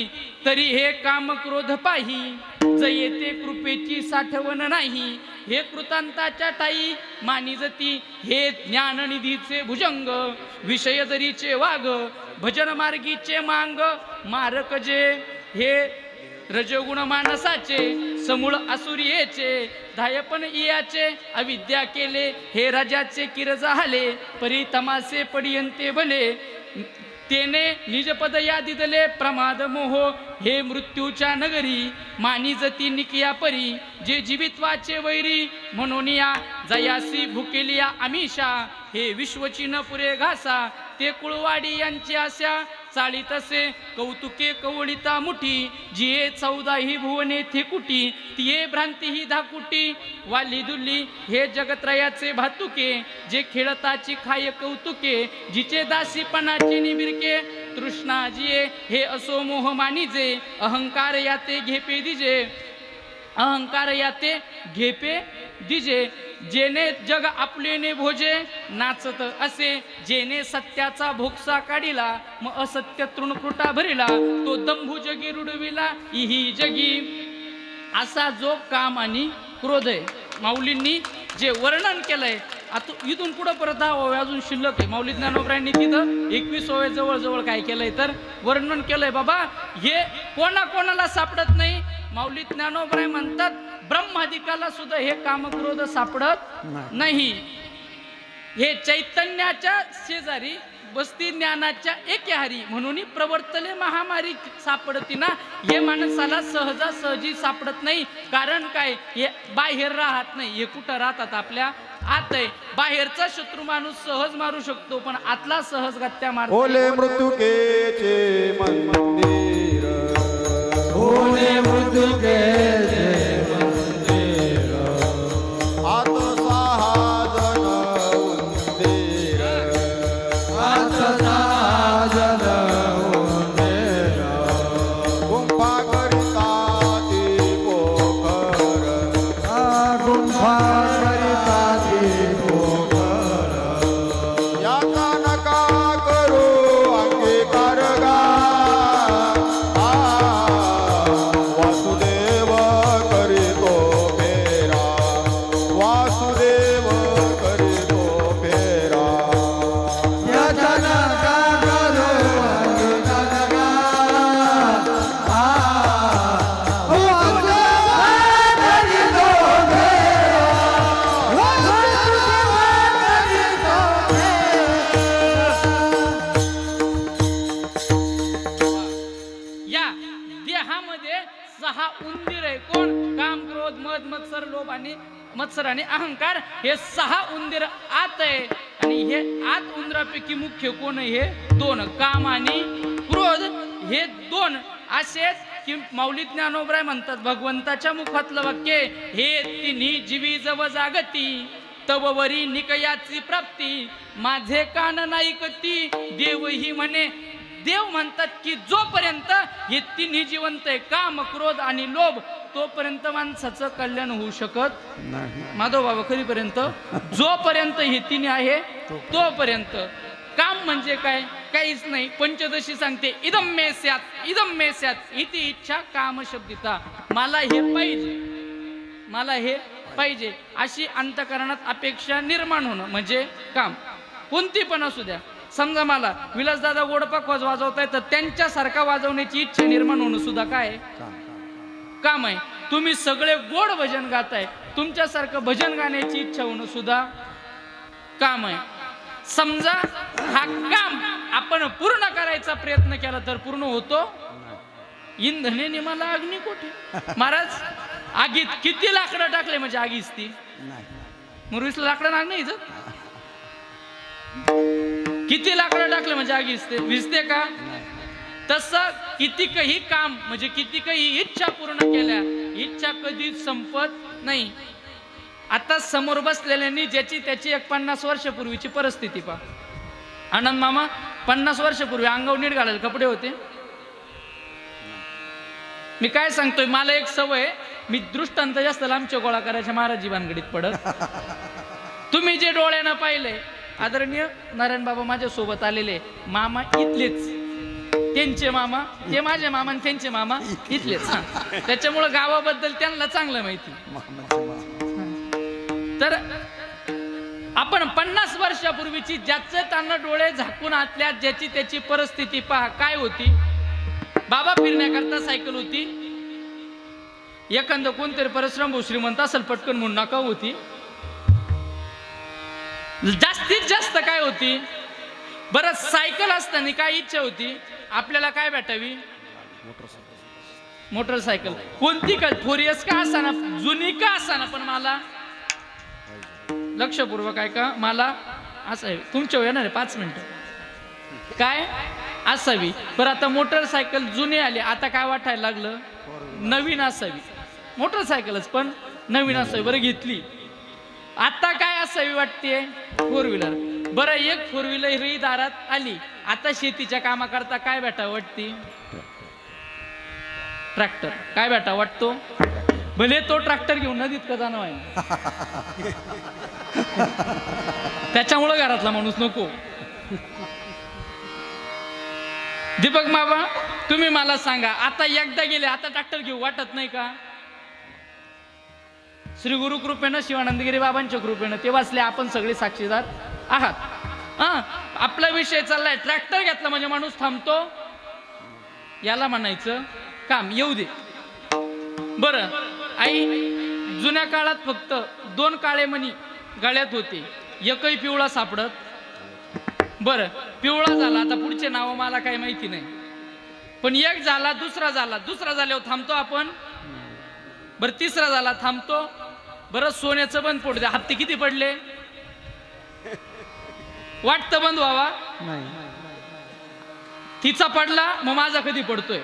तरी हे काम क्रोध पाही ज येते कृपेची साठवण नाही. हे कृतांताच्या टाई मानिजती हे ज्ञाननिधीचे भुजंग. विषय दरीचे वाघ भजन मार्गीचे मांग मारक जे. हे रजोगुण मानसाचे समूळ असुरियेचे धायपण इयाचे अविद्या केले. हे राजाचे किर झाले परी तमासे पडियंते भले. तेने निजपद या दिदले प्रमाद मोह. हे मृत्यूच्या नगरी मानिजती निकिया परी. जे जीवित्वाचे वैरी म्हणून या जयासी भुकेलिया आमिषा. हे विश्वची न पुरे घासा ते कुळवाडी यांची आशा. चाळीतसे कौतुके कवळिता मुठी जिये 14 ही भुवने थेकुटी. तिये भ्रांती ही धाकुटी वाली दुल्ली. हे जगत्रयाचे भातुके जे खेळताची खाय कौतुके. जिचे दासीपणाचे निबिरके तृष्णा जिये. हे असो मोह मानिजे अहंकार याते घेपे दिजे. अहंकार याते घेपे दिजे. जेने जग आपलेने भोजे नाचत असे. जेने सत्याचा भोगसा काढिला मग असत्य तृणकृटा भरिला. तो दंभू जगी रुडविला इही जगी. असा जो काम आणि क्रोध आहे माऊलींनी जे वर्णन केलंय. आता इथून पुढं परत 10 ओव्या अजून शिल्लक आहे. माऊली ज्ञानोबरायांनी तिथं 21 ओव्या जवळ काय केलंय तर वर्णन केलंय. बाबा हे कोणाला सापडत नाही. माऊली ज्ञानोबराय म्हणतात ब्रह्मादिकाला सुद्धा हे कामक्रोध सापडत नाही. हे चैतन्याच्या शेजारी बसती ज्ञानाच्या एकेहारी म्हणून प्रवर्तले महामारी सापडती ना. हे माणसाला सहजासहजी सापडत नाही. कारण काय हे बाहेर राहत नाही. हे कुठं राहतात आपल्या आत आहे. बाहेरचा शत्रू माणूस सहज मारू शकतो पण आतला सहज गत्या मारतो. ओले मृत्युकेचे मंदिर ओले मृत्युकेचे मंदिर आत 6 जन उंदीर. आत 6 जन उंदीर. गुंफा करिता ती पोखर. गुंफा करिता ती पोखर. याचा नका करू अंगीकार गा. वासुदेव करीतो फेरा. वासुदेव करीतो फेरा. याचा नका करू अंगीकार गा. वासुदेव करीतो फेरा. वासुदेव करीतो या देहामध्ये 6 उंदीर आहे. कोण काम क्रोध मद मत्सर लोभ आणि मत्सर आणि अहंकार. हे 6 उंदीर आत आहे. आणि हे आत उंदरापैकी मुख्य कोण आहे हे 2 काम आणि क्रोध. हे 2 असेच की माऊली ज्ञानोबराय म्हणतात भगवंताच्या मुखातलं वाक्य हे तिन्ही जीवी जव जागती तववरी निकयाची प्राप्ती. माझे कान नाईकती देवही म्हणे. देव म्हणतात की जोपर्यंत हे तिन्ही जिवंत आहे काम क्रोध आणि लोभ तोपर्यंत माणसाचं कल्याण होऊ शकत नाही. माधव बाबा खरीपर्यंत जोपर्यंत हे तिन्ही आहे तोपर्यंत. काम म्हणजे काय काहीच नाही. पंचदशी सांगते इदम मे स्यात् इति इच्छा काम शब्दिता. मला हे पाहिजे मला हे पाहिजे अशी अंतःकरणात अपेक्षा निर्माण होणं म्हणजे काम. कोणती पण असू द्या. समजा मला विलासदादा गोडपाक वाजवताय तर त्यांच्यासारखा वाजवण्याची इच्छा निर्माण होणं सुद्धा काय काम आहे. तुम्ही सगळे गोड भजन गाताय तुमच्यासारखं भजन गाण्याची इच्छा होणं सुद्धा काम आहे. समजा हा काम आपण पूर्ण करायचा प्रयत्न केला तर पूर्ण होतो. इंधने मला अग्नी कोठे. महाराज आगीत किती लाकडं टाकले म्हणजे आगीच ती नाही मुरवीसला लाकडं नाग नाही इथं. किती लाकडं टाकले म्हणजे आगीच ते विजते का? तसं कितीकही काम म्हणजे कितीकही इच्छा पूर्ण केल्या इच्छा कधीच संपत नाही. आता समोर बसलेल्यांनी ज्याची त्याची एक 50 वर्षापूर्वीची परिस्थिती पहा. आनंद मामा 50 वर्षापूर्वी अंगावर नीट घालायला कपडे होते. मी काय सांगतोय, मला एक सवय, मी दृष्टांत जास्त लांबच्या गोळा करायच्या महाराजी भानगडीत पडत. तुम्ही जे डोळ्यानं पाहिले आदरणीय नारायण बाबा माझ्या सोबत आलेले मामा इथलेच, त्यांचे मामा ते माझे मामा आणि त्यांचे मामा इथलेच. त्याच्यामुळं गावाबद्दल त्यांना चांगलं माहिती. तर आपण 50 वर्षापूर्वीची ज्याचे त्यांना डोळे झाकून आतल्या ज्याची त्याची परिस्थिती पहा काय होती. बाबा फिरण्याकरता सायकल होती. एखादं कोणतरी परिश्रम भाऊ श्रीमंत असेल पटकन म्हणून नका होती. जास्तीत जास्त काय होती बरं, सायकल असताना काय इच्छा होती आपल्याला काय भेटावी? मोटरसायकल. कोणती का, 4S का असाना, जुनी का असाना, पण मला लक्षपूर्वक आहे का, मला असावी. तुमच्या येणार आहे 5 मिनिटं काय असावी. बरं आता मोटरसायकल जुनी आली, आता काय वाटायला लागलं नवीन असावी. मोटरसायकलच पण नवीन असावी. बरं घेतली, आता काय असावी वाटते 4 व्हीलर. बरं एक 4 व्हीलर ही दारात आली, आता शेतीच्या कामाकरता काय भेटा वाटते? ट्रॅक्टर. काय भेटा वाटतो? भले तो ट्रॅक्टर घेऊन नदीत का जाणं आहे त्याच्यामुळं घरातला माणूस नको. दीपक मामा तुम्ही मला सांगा, आता एकदा गेले आता ट्रॅक्टर घेऊ वाटत नाही का? श्री गुरु कृपेनं शिवानंदगिरी बाबांच्या कृपेनं ते वाचले, आपण सगळे साक्षीदार आहात. आपला विषय चाललाय ट्रॅक्टर घेतला म्हणजे माणूस थांबतो, याला म्हणायचं काम येऊ दे. बरं आई, जुन्या काळात फक्त 2 काळे मणी गळ्यात होते, एकही पिवळा सापडत. बरं पिवळा झाला, आता पुढचे नाव मला काही माहिती नाही, पण एक झाला, दुसरा झाला, दुसरा झाल्यावर थांबतो आपण. बरं तिसरा झाला थांबतो. बरं सोन्याचं बंद पडू द्या, हप्ते किती पडले वाटतं बंद व्हावा? नाही. तिचा पडला मग माझा कधी पडतोय?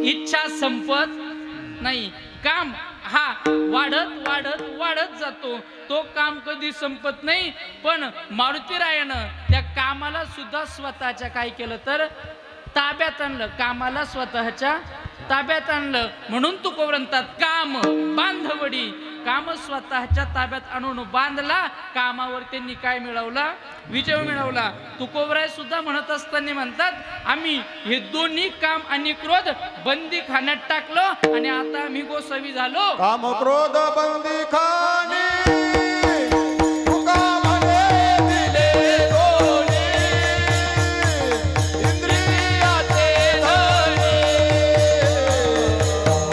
इच्छा संपत नाही. काम हा वाढत वाढत वाढत जातो, तो काम कधी संपत नाही. पण मारुतीरायानं त्या कामाला सुद्धा स्वतःच्या काय केलं तर ताब्यात आणलं, कामाला स्वतःच्या ताब्यात आणलं. म्हणून तुकोवरंतात काम बांधवडी, काम स्वतःच्या ताब्यात आणून बांधला, कामावर त्यांनी काय मिळवला? विजय मिळवला. तुकोबराय सुद्धा म्हणत असताना म्हणतात, आम्ही हे दोन्ही काम आणि क्रोध बंदी खाण्यात टाकलो आणि आता आम्ही गोसावी झालो. काम क्रोध बंदी खाने तुका म्हणे दिले दोन्ही, इंद्रियाचे धनी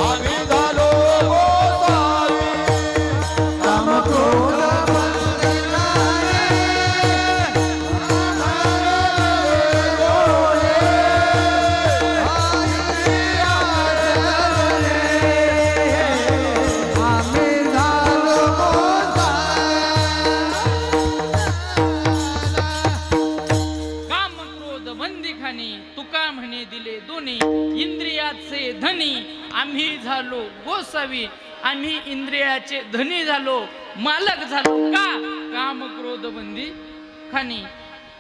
आम्ही झालो गोसावी. काम क्रोध बंदी खाणे, आम्ही झालो काम क्रोध बंदी खाणी तुका म्हणे दिले दोन्ही, इंद्रियाचे धनी आम्ही झालो गोसावी. आम्ही इंद्रियाचे धनी झालो, मालक झालो का? काम क्रोध बंदी खाणी.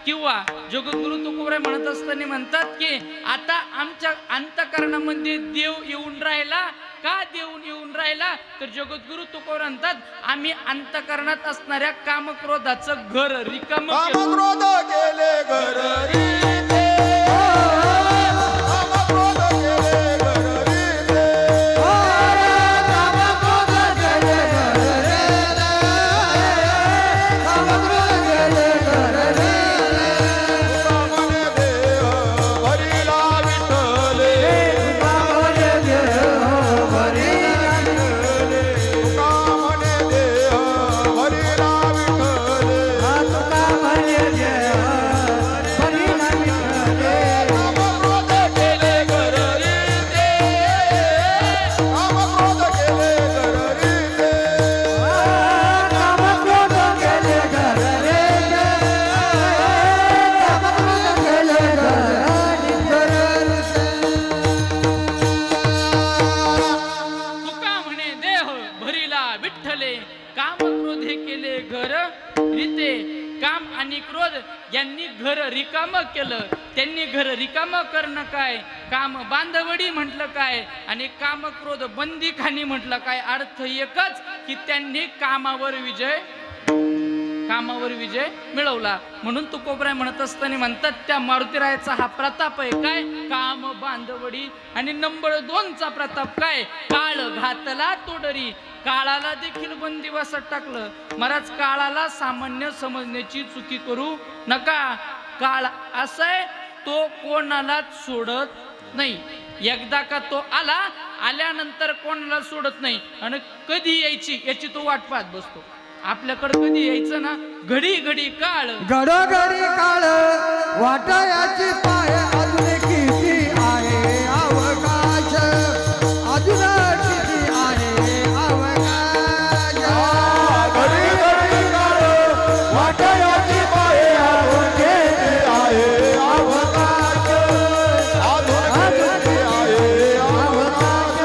किंवा जगद्गुरु तुकोबराय म्हणत असताना म्हणतात की आता आमच्या अंतःकरणामध्ये देव येऊन राहिला का? देऊन येऊन राहिला तर जगद्गुरु तुकोबराय म्हणतात, आम्ही अंतःकरणात असणाऱ्या कामक्रोधाचं घर रिकाम काम क्रोध केले घर रीते, काम क्रोध केले घर रीते. काम क्रोध गेले घर रे, काम क्रोध गेले घर रे. तुका म्हणे देह भरिला विठ्ठले, तुका म्हणे देह भरिला विठ्ठले. तुका म्हणे देह भरिला विठ्ठले. तुका म्हणे देह भरिला केलं. त्यांनी घर रिकामं करणं काय, काम बांधवडी म्हटलं काय आणि काम क्रोध बंदीखानी म्हटलं काय. अर्थ एकच की त्यांनी कामावर विजय मिळवला. म्हणून तुकोबराय म्हणत असताना म्हणतात त्या मारुतीरायाचा हा प्रताप आहे काय, काम बांधवडी. आणि नंबर 2चा प्रताप काय, काळ घातला तोडरी. काळाला देखील बंदिवासात टाकलं. महाराज काळाला सामान्य समजण्याची चुकी करू नका. काळ असा आहे तो कोणालाच सोडत नाही. एकदा का तो आल्यानंतर कोणाला सोडत नाही. आणि कधी यायची याची तो वाट पाहत बसतो. आपल्याकडे कधी यायचं ना, घडी घडी काळ घडोघडी काळ वाटायाची पाय अजून किती आहे अवकाश, अजून किती आहे अवकाश. घडी घडी काळ वाटायाची पाय अजून किती आहे अवकाश, अजून किती आहे अवकाश.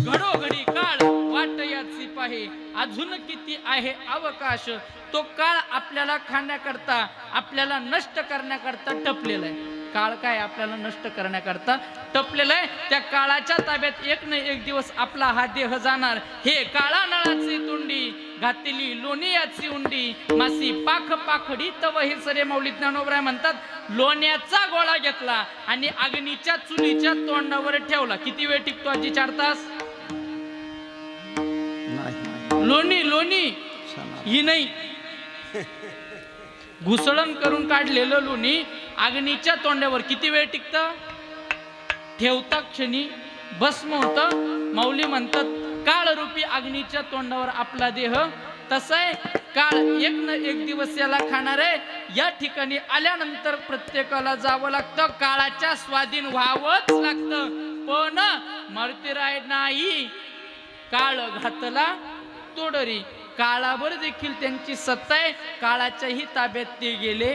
घडोघडी काळ वाटयाची पाहे अजून किती आहे अवकाश. तो काळ आपल्याला खाण्याकरता, आपल्याला नष्ट करण्याकरता टपलेला आहे. काळ काय आपल्याला नष्ट करण्याकरता टपलेला आहे. त्या काळाच्या ताब्यात एक न एक दिवस आपला हा देह जाणार. हे काळा नळाची तुंडी घातली लोणियाची उंडी, मासी पाख पाखडी तव हे सरे. माऊली ज्ञानोबराय म्हणतात लोण्याचा गोळा घेतला आणि अग्नीच्या चुलीच्या तोंडावर ठेवला. किती वेळ टिकतो आजी? 4 तास. लोणी ही नाही, घुसळण करून काढलेलं लोणी अग्नीच्या तोंडावर किती वेळ टिकतं? ठेवता क्षणी भस्म होतं. माऊली म्हणतात काळ रूपी अग्नीच्या तोंडावर आपला देह तसा आहे. काळ एक न एक दिवस याला खाणार आहे. या ठिकाणी आल्यानंतर प्रत्येकाला जावं लागतं, काळाच्या स्वाधीन व्हावंच लागतं. पण मारुतीराय नाही, काळ घातला तोडरी. काळावर देखील त्यांची सत्ता आहे. काळाच्याही ताब्यात ते गेले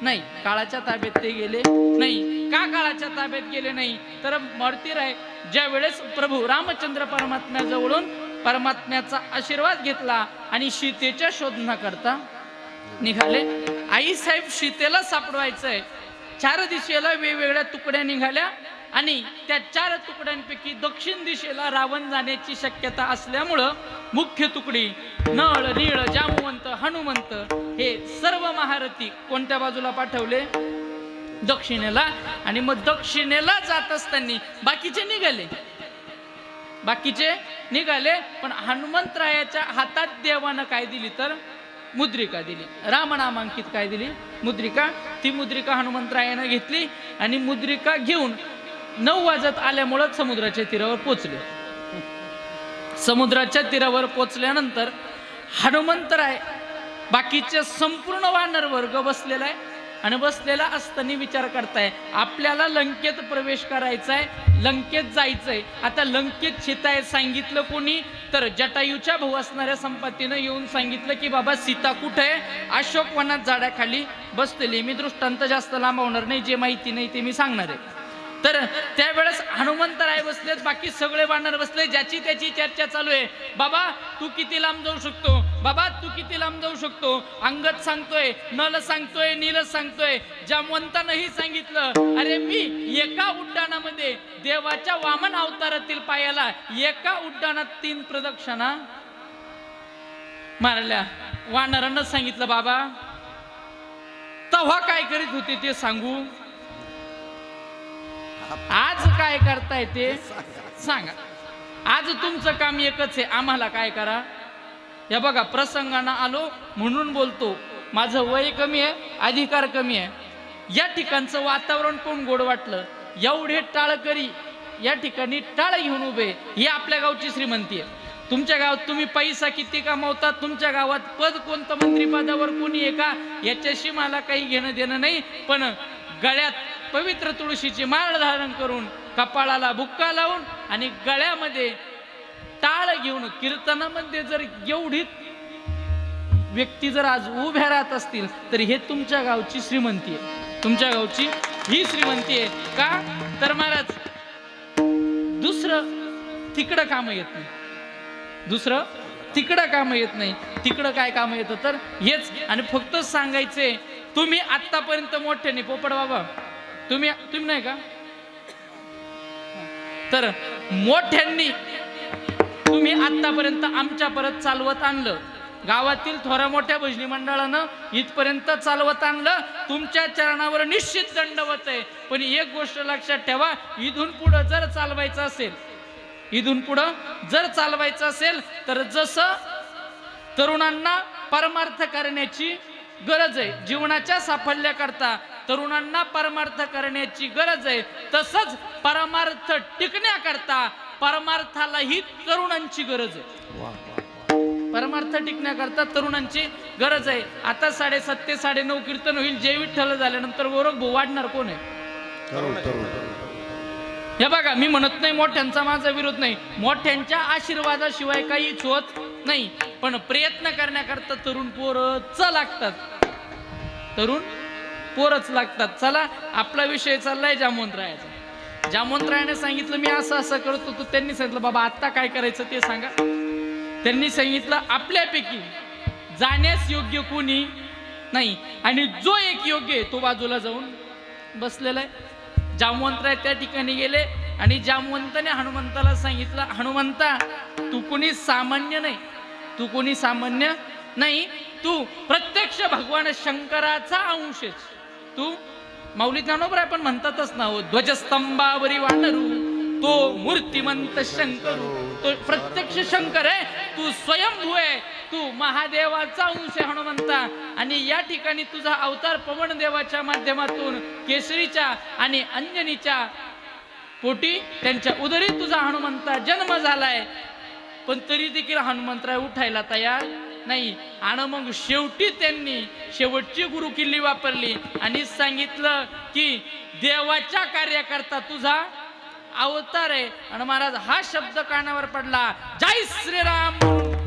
नाही. काळाच्या ताब्यात ते गेले नाही. का काळाच्या ताब्यात गेले नाही? तर मारुतीराय ज्या वेळेस प्रभू रामचंद्र परमात्म्याजवळून परमात्म्याचा आशीर्वाद घेतला आणि सीतेच्या शोधण्याकरता निघाले. आई साहेब सीतेला सापडवायचंय. 4 दिशेला वेगवेगळ्या तुकड्या निघाल्या आणि त्या 4 तुकड्यांपैकी दक्षिण दिशेला रावण जाण्याची शक्यता असल्यामुळं मुख्य तुकडी नळ, नीळ, जामवंत, हनुमंत हे सर्व महारथी कोणत्या बाजूला पाठवले? दक्षिणेला. आणि मग दक्षिणेला जात असताना बाकीचे निघाले. पण हनुमंतरायाच्या हातात देवानं काय दिली तर मुद्रिका दिली. रामनामांकित काय दिली? मुद्रिका. ती मुद्रिका हनुमंतरायानं घेतली आणि मुद्रिका घेऊन 9 वाजत आल्यामुळं समुद्राच्या तीरावर पोचले. समुद्राच्या तीरावर पोचल्यानंतर हनुमंतराय बाकीचे संपूर्ण वानर वर्ग बसलेला आहे आणि बसलेला असताना विचार करताय आपल्याला लंकेत प्रवेश करायचा आहे, लंकेत जायचंय. आता लंकेत शिताय सांगितलं कोणी? तर जटायूच्या भाऊ असणाऱ्या संपत्तीनं येऊन सांगितलं की बाबा सीता कुठे आहे? अशोकवनात झाडाखाली बसलेली. मी दृष्टांत जास्त लांबवणार नाही, जे माहिती नाही ते मी सांगणार आहे. तर त्यावेळेस हनुमंतराय बसलेत, बाकी सगळे वानर बसले. ज्याची त्याची चर्चा चालू आहे. बाबा तू किती लांब जाऊ शकतो? बाबा तू किती लांब जाऊ शकतो? अंगद सांगतोय, नल सांगतोय, नील सांगतोय, जामवंतानंही सांगितलं. अरे मी एका उड्डाणामध्ये देवाच्या वामन अवतारातील पायाला एका उड्डाणात 3 प्रदक्षिणा मारल्या. वानरांना सांगितलं बाबा तेव्हा काय करीत होते ते सांगू, आज काय करताय ते सांगा. आज तुमचं काम एकच आहे, आम्हाला काय करा. या बघा प्रसंगानं आलो म्हणून बोलतो. माझं वय कमी आहे, अधिकार कमी आहे. या ठिकाणचं वातावरण कोण गोड वाटलं. एवढे टाळकरी या ठिकाणी टाळ घेऊन उभे. ही आपल्या गावची श्रीमंती आहे. तुमच्या गावात तुम्ही पैसा किती कमावता, तुमच्या गावात पद कोणतं, मंत्रिपदावर कोणी आहे का, याच्याशी मला काही घेणं देणं नाही. पण गळ्यात पवित्र तुळशीची माळ धारण करून, कपाळाला बुक्का लावून आणि गळ्यामध्ये टाळ घेऊन कीर्तनामध्ये जर एवढी व्यक्ती जर आज उभ्या राहत असतील तर हे तुमच्या गावची श्रीमंती आहे. तुमच्या गावची ही श्रीमंती आहे. का तर महाराज दुसरं तिकडं काम येत नाही. दुसरं तिकडं काम येत नाही. तिकडं काय काम येतं तर हेच. आणि फक्त सांगायचे तुम्ही आतापर्यंत मोठ्याने पोपट बाबा तुम्ही नाही का तर मोठ्यांनी तुम्ही आतापर्यंत आमच्या परत चालवत आणलं गावातील थोड्या मोठ्या भजनी मंडळानं इथपर्यंत चालवत आणलं तुमच्या चरणावर निश्चित दंडवत आहे पण एक गोष्ट लक्षात ठेवा इथून पुढं जर चालवायचं असेल तर जसं तरुणांना परमार्थ करण्याची गरज आहे जीवनाच्या साफल्याकरता तरुणांना परमार्थ करण्याची गरज आहे तसंच परमार्थ टिकण्याकरता परमार्थालाही तरुणांची गरज आहे परमार्थ टिकण्याकरता तरुणांची गरज आहे आता 7:30 ते 9:30 कीर्तन होईल जय विठ्ठल झाल्यानंतर गोरख भाऊ वाढणार कोण आहे हे बघा मी म्हणत नाही मोठ्यांचा माझा विरोध नाही मोठ्यांच्या आशीर्वादाशिवाय काहीच होत नाही पण प्रयत्न करण्याकरता तरुण पोरच लागतात चला आपला विषय चाललाय जामवंतरायाचा जामवंतरायाने सांगितलं मी असं करतो तो त्यांनी सांगितलं बाबा आता काय करायचं ते सांगा त्यांनी सांगितलं आपल्यापैकी जाण्यास योग्य कोणी नाही आणि जो एक योग्य आहे तो बाजूला जाऊन बसलेला आहे जामवंतराय त्या ठिकाणी गेले आणि जामवंताने हनुमंताला सांगितलं हनुमंता तू कोणी सामान्य नाही तू प्रत्यक्ष भगवान शंकराचा अंश आहेस तू माऊली ज्ञानोबराय पण म्हणतातच ना हो ध्वजस्तंभावरी वानरू तो मूर्तिमंत शंकरू तो प्रत्यक्ष शंकर आहे तू स्वयंभू आहे तू महादेवाचा अंश आहे हनुमंता आणि या ठिकाणी तुझा अवतार पवन देवाच्या माध्यमातून केसरीच्या आणि अंजनीच्या पोटी त्यांच्या उदरी तुझा हनुमंता जन्म झालाय पण तरी देखील हनुमंतराय उठायला तयार नाही आणि मग शेवटी त्यांनी शेवटची गुरु किल्ली वापरली आणि सांगितलं की देवाच्या कार्याकरता तुझा अवतार आहे आणि महाराज हा शब्द कानावर पडला जय श्रीराम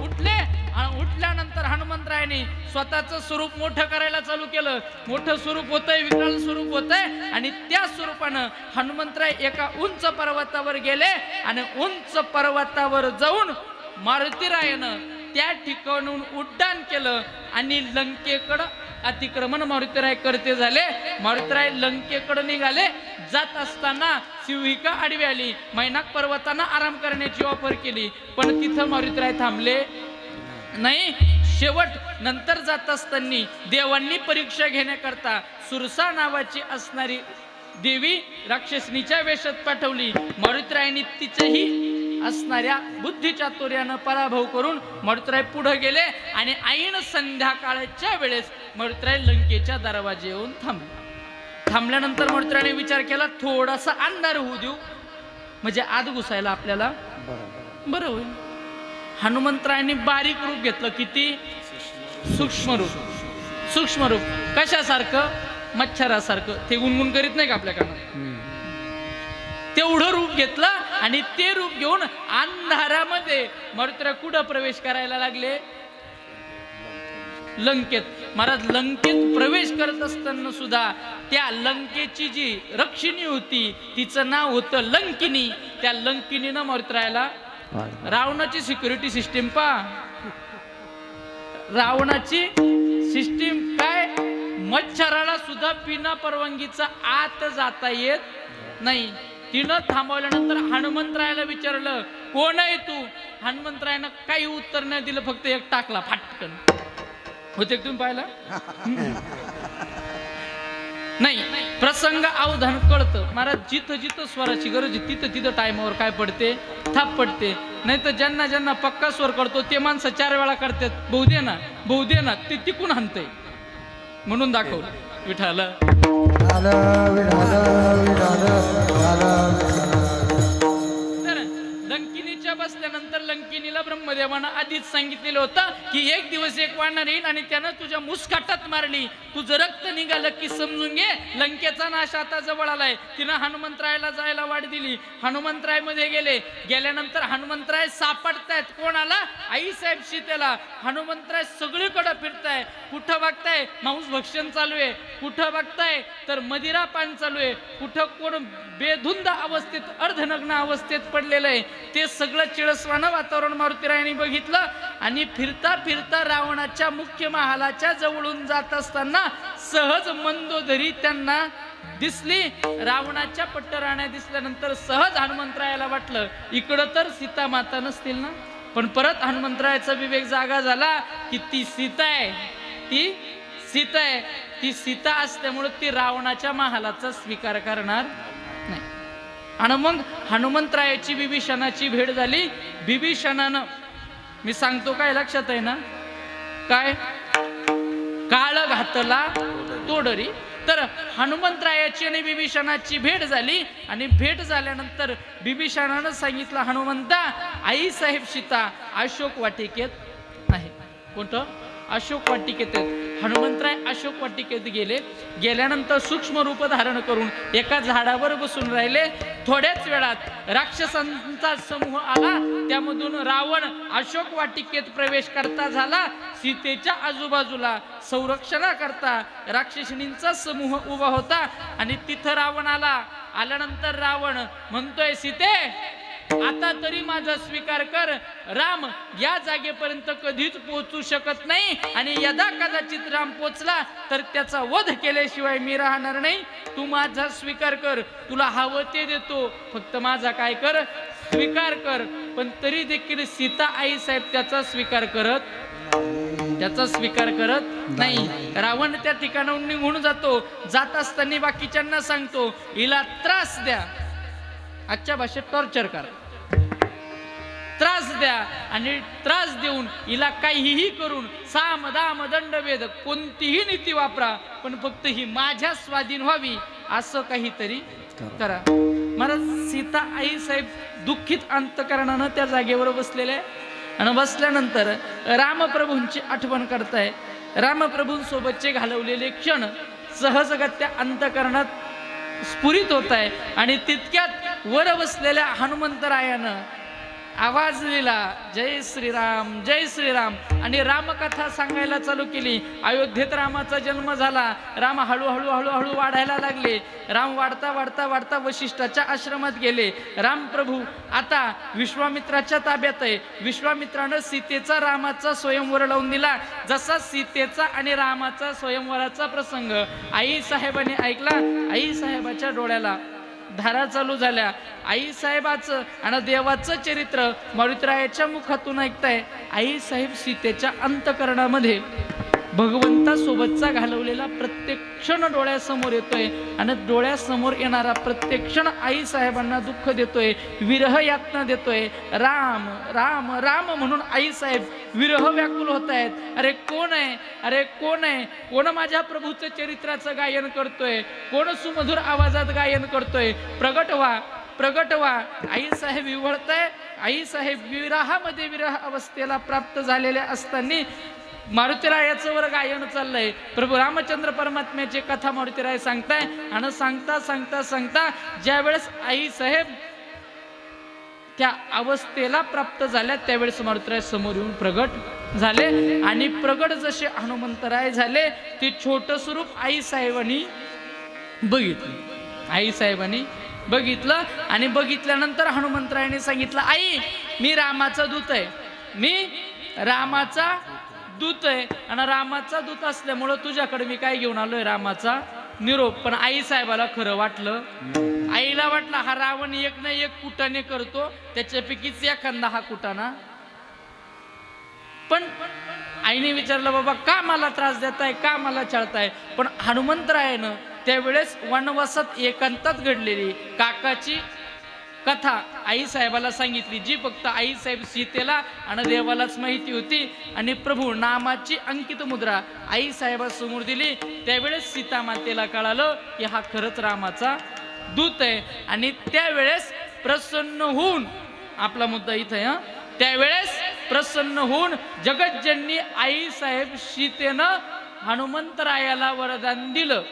उठले आणि उठल्यानंतर हनुमंतरायाने स्वतःचं स्वरूप मोठं करायला चालू केलं मोठं स्वरूप होतंय विकराळ स्वरूप होतंय आणि त्या स्वरूपानं हनुमंतराय एका उंच पर्वतावर गेले आणि उंच पर्वतावर जाऊन मारुतीरायानं त्या ठिकाणून उड्डाण केलं आणि लंकेकडं अतिक्रमण मारुतीराय करते झाले मारुतीराय लंकेकडे निघाले जात असताना शिविका आडवी आली मैनाक पर्वताना आराम करण्याची ऑफर केली पण तिथं मारुतीराय थांबले नाही शेवट नंतर जात असताना देवांनी परीक्षा घेण्याकरता सुरसा नावाची असणारी देवी राक्षसनीच्या वेशात पाठवली मारुतीरायांनी तिचेही असणाऱ्या बुद्धिचातुर्यानं पराभव करून मारुतीराय पुढे गेले आणि ऐन संध्याकाळच्या वेळेस मारुतीराय लंकेच्या दरवाजे येऊन थांबल्यानंतर मारुतीरायाने विचार केला थोडासा अंधार होऊ देऊ म्हणजे आत घुसायला आपल्याला बरं होईल हनुमंतरायांनी बारीक रूप घेतलं किती सूक्ष्म रूप कशासारखं मच्छरासारखं ते गुणगुण करीत नाही का आपल्या कानात तेवढं रूप घेतलं आणि ते रूप घेऊन अंधारामध्ये मारुतीराय कुठं प्रवेश करायला लागले लंकेत महाराज लंकेत प्रवेश करत असताना सुद्धा त्या लंकेची जी रक्षिणी होती तिचं नाव होतं लंकिनी त्या लंकिनीनं मारुतीरायाला रावणाची सिक्युरिटी सिस्टीम रावणाची सिस्टीम काय मच्छराला सुद्धा बिना परवानगीचा आत जाता येत नाही तिनं थांबवल्यानंतर हनुमंतरायाला विचारलं कोण आहे तू हनुमंतरायानं काही उत्तर नाही दिलं फक्त एक टाकला फाटकन होते तुम्ही पाहिला नाही प्रसंग अवधान कळतं महाराज जिथं जिथं स्वराची गरज आहे तिथं तिथं टायमावर काय पडते थाप पडते नाही तर ज्यांना पक्का स्वर करतो ते माणसं 4 वेळा करतात बहु दे ना ते तिकून हाणतंय म्हणून दाखवलं विठाल तर लंकिनीच्या बसल्यानंतर लंकिनीला ब्रह्मदेवानं आधीच सांगितलेलं होतं की एक दिवस एक वानर येईल आणि त्यानं तुझ्या मुस्काटात मारली तुझं रक्त निघालं की समजून घे लंकेचा नाश आता जवळ आलाय तिनं हनुमंतरायाला जायला वाट दिली हनुमंतराय मध्ये गेल्यानंतर हनुमंतराय सापडतायत कोणाला आई साहेब सीतेला हनुमंतराय सगळीकडे फिरताय कुठं बघताय मांस भक्षण चालू आहे कुठं बघताय तर मदिरा पान चालू आहे कुठं कोण बेधुंद अवस्थेत अर्धनग्न अवस्थेत पडलेलं आहे ते सगळं चिळस तेजस्वानं वातावरण मारुतीरायांनी बघितलं आणि फिरता फिरता रावणाच्या मुख्य महालाच्या जवळून जात असताना सहज मंदोदरी त्यांना दिसली. रावणाच्या पट्टराण्या दिसल्यानंतर सहज हनुमंतरायाला वाटलं इकडं तर सीता माता नसतील ना. पण परत हनुमंतरायाचा विवेक जागा झाला की ती सीता आहे, ती सीता आहे. ती सीता असल्यामुळे ती रावणाच्या महालाचा स्वीकार करणार नाही. आणि मग हनुमंतरायाची विभीषणाची भेट झाली. विभीषणानं, मी सांगतो काय लक्षात आहे ना, काय काळ घातला तोडरी. तर हनुमंतरायाची आणि विभीषणाची भेट झाली आणि भेट झाल्यानंतर विभीषणानं सांगितलं हनुमंता आई साहेब सीता अशोक वाटिकेत आहे. कोणतं? अशोक वाटिकेत आहेत. हनुमंतराय अशोक वाटिकेत गेल्यानंतर सूक्ष्म रूप धारण करून एका झाडावर बसून राहिले. थोड्याच वेळात राक्षसांचा समूह आला. त्यामधून रावण अशोक वाटिकेत प्रवेश करता झाला. सीतेच्या आजूबाजूला संरक्षणाकरता राक्षसिणींचा समूह उभा होता आणि तिथं रावण आल्यानंतर रावण म्हणतोय सीते आता तरी माझा स्वीकार कर. राम या जागेपर्यंत कधीच पोहोचू शकत नाही आणि यदा कदाचित राम पोचला तर त्याचा वध केल्याशिवाय मी राहणार नाही. तू माझा स्वीकार कर, तुला हवं ते देतो, फक्त माझा काय कर, स्वीकार कर. पण तरी देखील सीता आई साहेब त्याचा स्वीकार करत नाही. रावण त्या ठिकाणाहून निघून जातो. जात असताना बाकीच्यांना सांगतो हिला त्रास द्या, आजच्या भाषेत टॉर्चर करा, त्रास द्या आणि त्रास देऊन हिला काहीही करून साम दाम दंड भेद कोणतीही नीती वापरा, पण फक्त ही माझ्या स्वाधीन व्हावी असं काहीतरी करा. महाराज सीता आई साहेब दुःखित अंतकरणानं त्या जागेवर बसलेले आणि बसल्यानंतर रामप्रभूंची आठवण करताय. रामप्रभूंसोबतचे घालवलेले क्षण सहजगत्या अंतकरणात स्फुरित होत आहे आणि तितक्यात वर बसलेल्या हनुमंतरायानं आवाज दिला जय श्रीराम जय श्रीराम आणि रामकथा सांगायला चालू केली. अयोध्येत रामाचा जन्म झाला. राम हळूहळू वाढायला लागले. राम वाढता वशिष्ठाच्या आश्रमात गेले. रामप्रभू आता विश्वामित्राच्या ताब्यात आहे. विश्वामित्रानं सीतेचा रामाचा स्वयंवर लावून दिला. जसा सीतेचा आणि रामाचा स्वयंवराचा प्रसंग आई साहेबांनी ऐकला, आई साहेबाच्या डोळ्याला धारा चालू झाल्या. आई साहेबाचं आणि देवाचं चरित्र मारुतीरायाच्या मुखातून ऐकताय. आई साहेब सीतेच्या अंतकरणामध्ये भगवंतासोबतचा घालवलेला प्रत्येक क्षण डोळ्यासमोर येतोय आणि डोळ्यासमोर येणारा प्रत्येक क्षण आई साहेबांना दुःख देतोय, विरह यातना देतोय. राम राम राम म्हणून आई साहेब विरह व्याकुल होत आहेत. अरे कोण आहे, अरे कोण आहे, कोण माझ्या प्रभूचं चरित्राचं गायन करतोय, कोण सुमधुर आवाजात गायन करतोय, प्रगट व्हा. आई साहेब विवळताय. आई साहेब विरहामध्ये विरह अवस्थेला प्राप्त झालेल्या असताना मारुतीरायाचं वर गायन चाललंय. प्रभू रामचंद्र परमात्म्याची कथा मारुतीराय सांगताय आणि सांगता ज्या वेळेस आई साहेब त्या अवस्थेला प्राप्त झाल्या त्यावेळेस मारुतीराय समोर येऊन प्रगट झाले आणि प्रगट जसे हनुमंतराय झाले ते छोट स्वरूप आई साहेबांनी बघितलं आणि बघितल्यानंतर हनुमंतरायाने सांगितलं आई मी रामाचा दूत आहे, मी रामाचा दूत आहे आणि रामाचा दूत असल्यामुळं तुझ्याकडे मी काय घेऊन आलोय, रामाचा निरोप. पण आई साहेबाला खरं वाटलं. आईला वाटलं हा रावण एक ना एक कुटाने करतो, त्याच्यापैकीच एखादा हा कुटाणा. पण आईने विचारलं बाबा का मला त्रास देताय, का मला छळताय. पण हनुमंतरायानं त्यावेळेस वनवासात एकांतात घडलेली काकाची कथा आई साहेबाला सांगितली, जी फक्त आई साहेब सीतेला आणि देवालाच माहिती होती. आणि प्रभू नामाची अंकित मुद्रा आई साहेबासमोर दिली. त्यावेळेस सीता मातेला कळालं की हा खरंच रामाचा दूत आहे. आणि त्यावेळेस प्रसन्न होऊन, आपला मुद्दा इथे त्यावेळेस प्रसन्न होऊन जगज्जननी आई साहेब सीतेनं हनुमंतरायाला वरदान दिलं.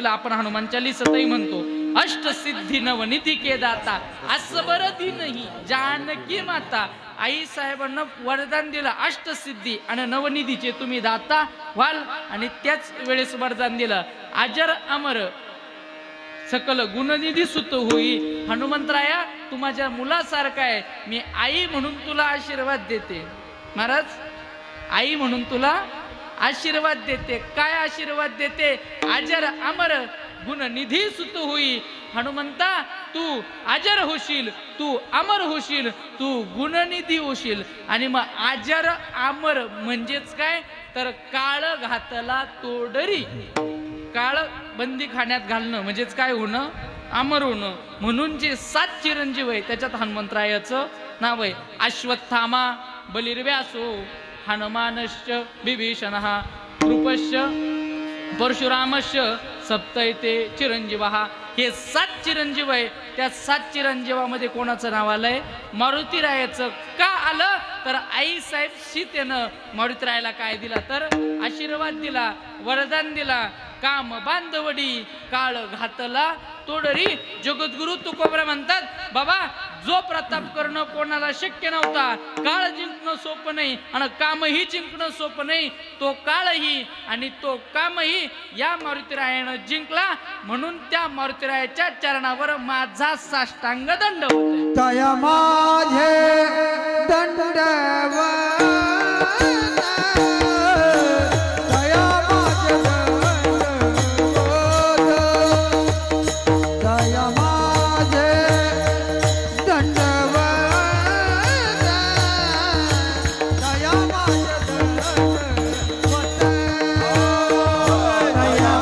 आपण हनुमान चालीसातही म्हणतो, अष्टसिद्धी नवनिधी के दाता अस्बर दीनही जानकी माता. आई साहेबांना वरदान दिलं अष्टसिद्धी आणि नवनिधीचे तुम्ही दाता व्हाल. आणि त्याच वेळेस वरदान दिलं अजर अमर सकल गुणनिधी सुत होई. हनुमंतराया तू माझ्या मुलासारखा आहे, मी आई म्हणून तुला आशीर्वाद देते. महाराज आई म्हणून तुला आशीर्वाद देते. काय आशीर्वाद देते? अजर अमर गुणनिधी सुत होई. हनुमंता तू अजर होशील, तू अमर होशील, तू गुणनिधी होशील. आणि मग अजर अमर म्हणजेच काय तर काळ घातला तोडरी. काळ बंदी खाण्यात घालणं म्हणजेच काय होणं? अमर होणं. म्हणून जे 7 चिरंजीव आहे त्याच्यात हनुमंतरायाचं नाव आहे. अश्वत्थामा बलिर्व्यासो हनुमानश्च विभीषणः कृपश्च परशुरामश्च सप्तैते चिरंजीवः. हे 7 चिरंजीव आहे. त्या 7 चिरंजीवामध्ये कोणाचं नाव आलंय? मारुतीरायाचं. का आलं तर आईसाहेब सीतेनं मारुतीरायाला काय दिला तर आशीर्वाद दिला, वरदान दिला. काम बांधवडी काळ घातला तोडरी. जगद्गुरु तुकोबरा म्हणतात बाबा जो प्रताप करणं कोणाला शक्य नव्हता, काळ जिंकणं सोपं नाही आणि कामही जिंकणं सोपं नाही, तो काळही आणि तो कामही या मारुतीरायानं जिंकला. म्हणून त्या मारुतीरायाच्या चरणावर माझा साष्टांग दंड होतोय. तया माझे दंडवत, तया माझे दंडवत, तया माझे दंडवत, तया माझे दंडवत, तया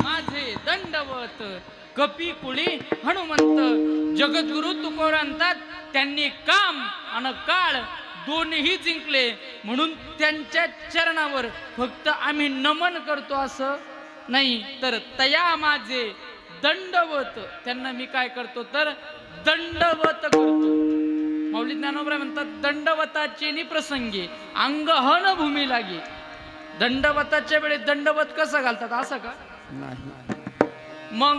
माझे कपी कुळी हनुमंत. जगद्गुरु तुकोरांतात त्यांनी काम आणि काळ दोन्ही जिंकले. म्हणून त्यांच्या चरणावर फक्त आम्ही नमन करतो असं नाही, तर तया माझे दंडवत. त्यांना मी काय करतो तर दंडवत करतो. माऊली ज्ञानोबा म्हणतात दंडवताचे निप्रसंगी अंगहन भूमी लागे. दंडवताच्या वेळी दंडवत कसं घालतात असं का? मग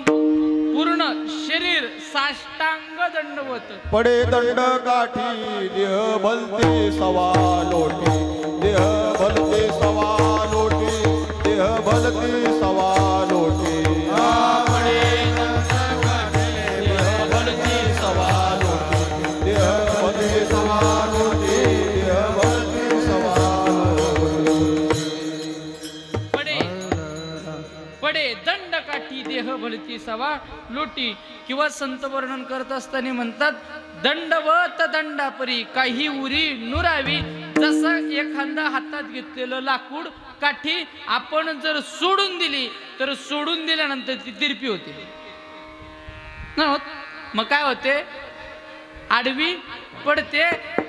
पूर्ण शरीर साष्टांग दंडवत. पडे दंड काठी देह भलते सवा लोटी, देह भलते सवा लोटी, देह भलते सवा लोटी. पडे दंड काठी देह भलते सवा लोटी, देह भलते सवा लोटी, देह भलते सवा लोटी. पडे दंड काठी देह भलती सवा लोटी. किंवा संत वर्णन करत असताना म्हणतात दंडवत दंडापरी काही उरी नुरावी. जसं एखादा हातात घेतलेलं लाकूड काठी आपण जर सोडून दिली तर सोडून दिल्यानंतर ती तिरपी होते ना होत. मग काय होते, आडवी पडते.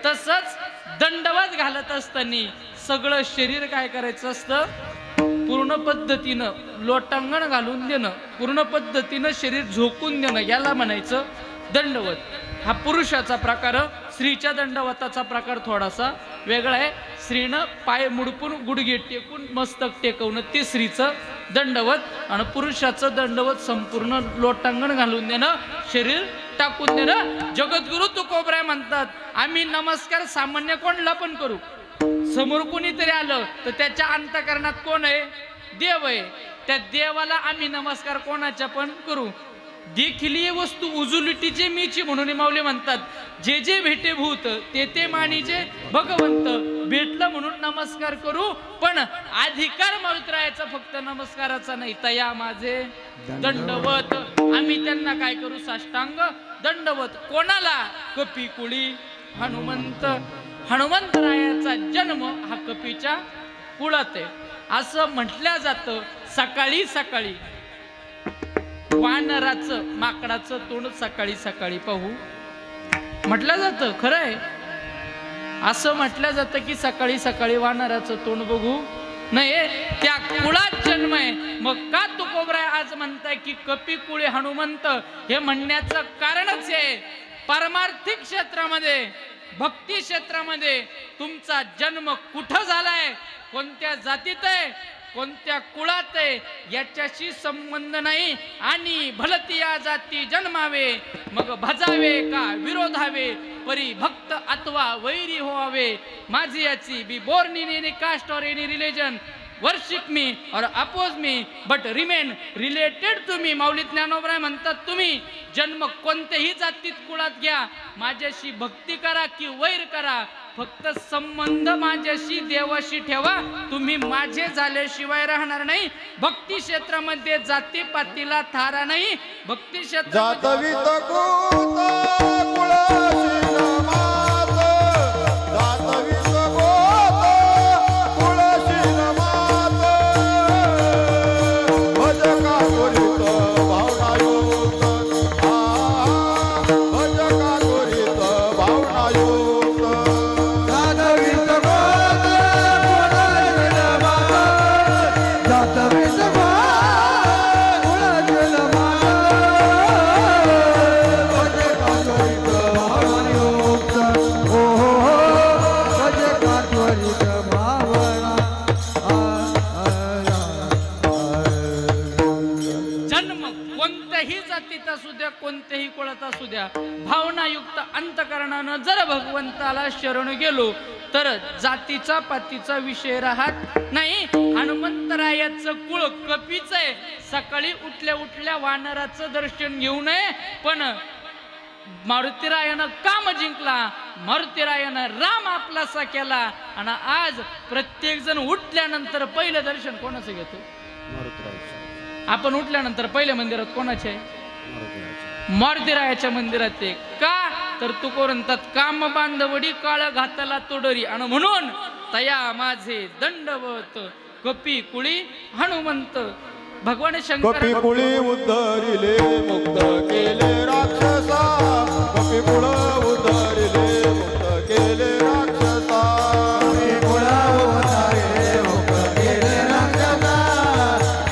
तसंच दंडवत घालत असताना सगळं शरीर काय करायचं असतं, पूर्ण पद्धतीनं लोटांगण घालून देणं, पूर्ण पद्धतीनं शरीर झोकून देणं, याला म्हणायचं दंडवत. हा पुरुषाचा प्रकार. स्त्रीच्या दंडवताचा प्रकार थोडासा वेगळा आहे. स्त्रीनं पाय मुडपून गुडघे टेकून मस्तक टेकवणं ते स्त्रीचं दंडवत, आणि पुरुषाचं दंडवत संपूर्ण लोटांगण घालून देणं, शरीर टाकून देणं. जगद्गुरु तुकोबराय म्हणतात, आम्ही नमस्कार सामान्य कोणला पण करू, समोर कोणीतरी आलं तर त्याच्या अंतःकरणात कोण आहे, देव आहे. त्या देवाला आम्ही नमस्कार कोणाच्या पण करू. देखील ही वस्तू उजुलिटीचे मीची म्हणून माऊली म्हणतात, जे जे भेटे भूत ते ते मानीचे भगवंत. भेटलं म्हणून नमस्कार करू, पण अधिकार माऊलीरायाचा फक्त नमस्काराचा नाही. तया माझे दंडवत. आम्ही त्यांना काय करू, साष्टांग दंडवत. कोणाला, कपी कुळी हनुमंत. हनुमंतरायाचा जन्म हा कपीच्या कुळात आहे असं म्हटलं जातं. सकाळी सकाळी वानराचं, माकडाचं तोंड सकाळी सकाळी पाहू म्हटलं जातं. खरं आहे, असं म्हटलं जातं की सकाळी सकाळी वानराचं तोंड बघू नये, त्या कुळात जन्म आहे. मग का तुकोबराय आज म्हणताय की कपी कुळे हनुमंत, हे म्हणण्याचं कारणच आहे, पारमार्थिक क्षेत्रामध्ये, भक्ती क्षेत्रामध्ये तुमचा जन्म कुठं झालाय, कोणत्या जातीत आहे, कोणत्या कुळात आहे, याच्याशी संबंध नाही. आणि भलती या जाती जन्मावे, मग भजावे का विरोधावे, परी भक्त अथवा वैरी व्हावे. माझी याची be born in any caste or any religion, worship me or oppose me but remain related to me. Mauli Dnyanobaraya म्हणतात, तुम्ही जन्म कोणत्याही जातीत कुळात घ्या, माझ्याशी भक्ती करा की वैर करा, फक्त संबंध माझ्याशी देवाशी ठेवा. तुम्ही माझे झाल्याशिवाय राहणार नाही. भक्ती क्षेत्रामध्ये जातीपातीला थारा नाही. भक्ती क्षेत्रात जातवित गोत कुळशील मात, जातवित गोत कुळशील मात. भज का त्वरित भावनायुक्त, भज का त्वरित भावनायुक्त. जातवित गोत कुळशील मात, जातवित गोत कुळशील मात. भज का त्वरित भावनायुक्त, हो हो हो, भज का त्वरित भावना. जन्म कोणत्याही जातीत असू द्या, कोणत्याही कुळात असू द्या, भावनायुक्त अंतकरणानं जर भगवंताला शरण गेलो तर जातीचा पातीचा विषय राहत नाही. हनुमंतरायाचं कुळ कपीच आहे. सकाळी उठल्या उठल्या वानराचं दर्शन घेऊ नये, पण मारुतीरायानं काम जिंकला, मारुतीरायानं राम आपलासा केला. आणि आज प्रत्येक जण उठल्यानंतर पहिलं दर्शन कोणाचं घेतो, आपण उठल्यानंतर पहिल्या मंदिरात कोणाचे आहे, मारुतीरायाच्या मंदिरात आहे. का तर तुकोरंतात काम बांधवडी काळ घातला तोडरी, आणि म्हणून तया माझे दंडवत कपी कुळी हनुमंत. भगवान शंकर कपी कुळी उद्धरिले मुक्त केले राक्षसा, कपी कुळ उद्धरिले मुक्त केले राक्षसा. कपी कुळ उद्धरिले मुक्त केले राक्षसा,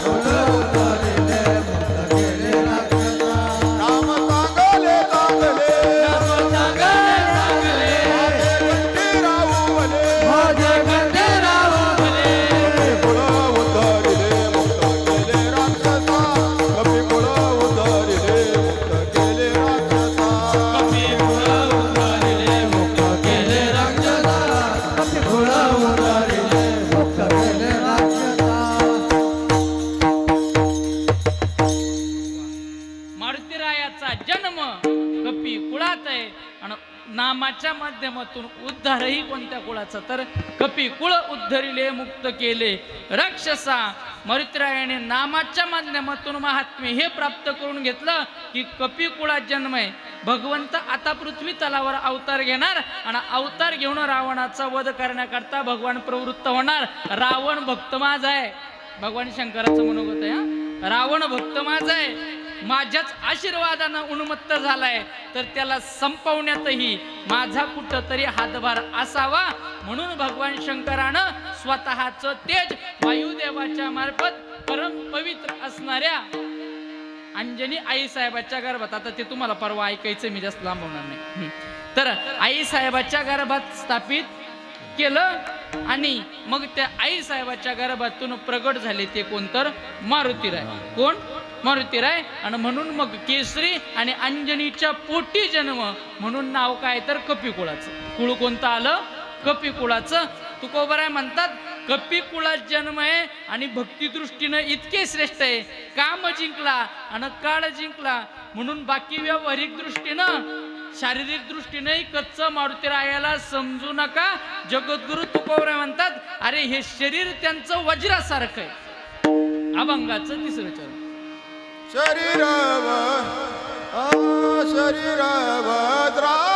कुळ उद्धरिले मुक्त केले राक्षसा. राम चांगले चांगले, राम चांगले चांगले, माझे गंडे राहू भले, माझे गंडे राहू भले. कपी कुळ उद्धरिले मुक्त केले राक्षसा, कपी कुळ उद्धरिले मुक्त केले राक्षसा. कपी कुळ उद्धरिले मुक्त केले राक्षसा, कपी कुळ उद्धरिले मुक्त केले राक्षसा. मारुतीरायाचा जन्म कपी कुळात आहे, आणि नामाच्या माध्यमातून उद्धारही कोणत्या कुळाचा, तर कपी कुळ उद्धरिले मुक्त केले राक्षसा. मारुतीरायाने नामाच्या माध्यमातून महात्म्य हे प्राप्त करून घेतलं की कपी कुळात जन्म आहे. भगवंत आता पृथ्वी तलावर अवतार घेणार, आणि अवतार घेऊन रावणाचा वध करण्याकरता भगवान प्रवृत्त होणार. रावण भक्त माझा आहे, भगवान शंकराचं मनोगत आहे. रावण भक्त माझा आहे, माझ्याच आशीर्वादानं उन्मत्त झालाय तर त्याला संपवण्यातही माझा कुठंतरी हातभार असावा, म्हणून भगवान शंकरानं स्वतःचं तेज वायुदेवाच्या मार्फत परम पवित्र असणाऱ्या अंजनी आई साहेबाच्या गर्भात, आता ते तुम्हाला परवा ऐकायचं, मी जास्त लांबवणार नाही, तर आई साहेबाच्या गर्भात स्थापित केलं आणि मग त्या आई साहेबाच्या गर्भातून प्रगट झाले ते कोण, तर मारुतीराय. कोण? मारुतीराय. आणि म्हणून मग केसरी आणि अंजनीच्या पोटी जन्म म्हणून नाव काय, तर कपी कुळाचं. कुळ कोणतं आलं? कपी कुळाचं. तुकोबराय म्हणतात कपी कुळात जन्म आहे आणि भक्ती दृष्टीनं इतके श्रेष्ठ आहे, काम जिंकला आणि काळ जिंकला, म्हणून बाकी व्यावहारिक दृष्टीनं शारीरिक दृष्टीने कच्च मारुतीरायाला समजू नका. जगद्गुरु तुकोबराय म्हणतात अरे हे शरीर त्यांचं वज्रासारखं आहे. अभंगाचं तिसरं चरण. शरीर भद्रायश शरीर भद्रायश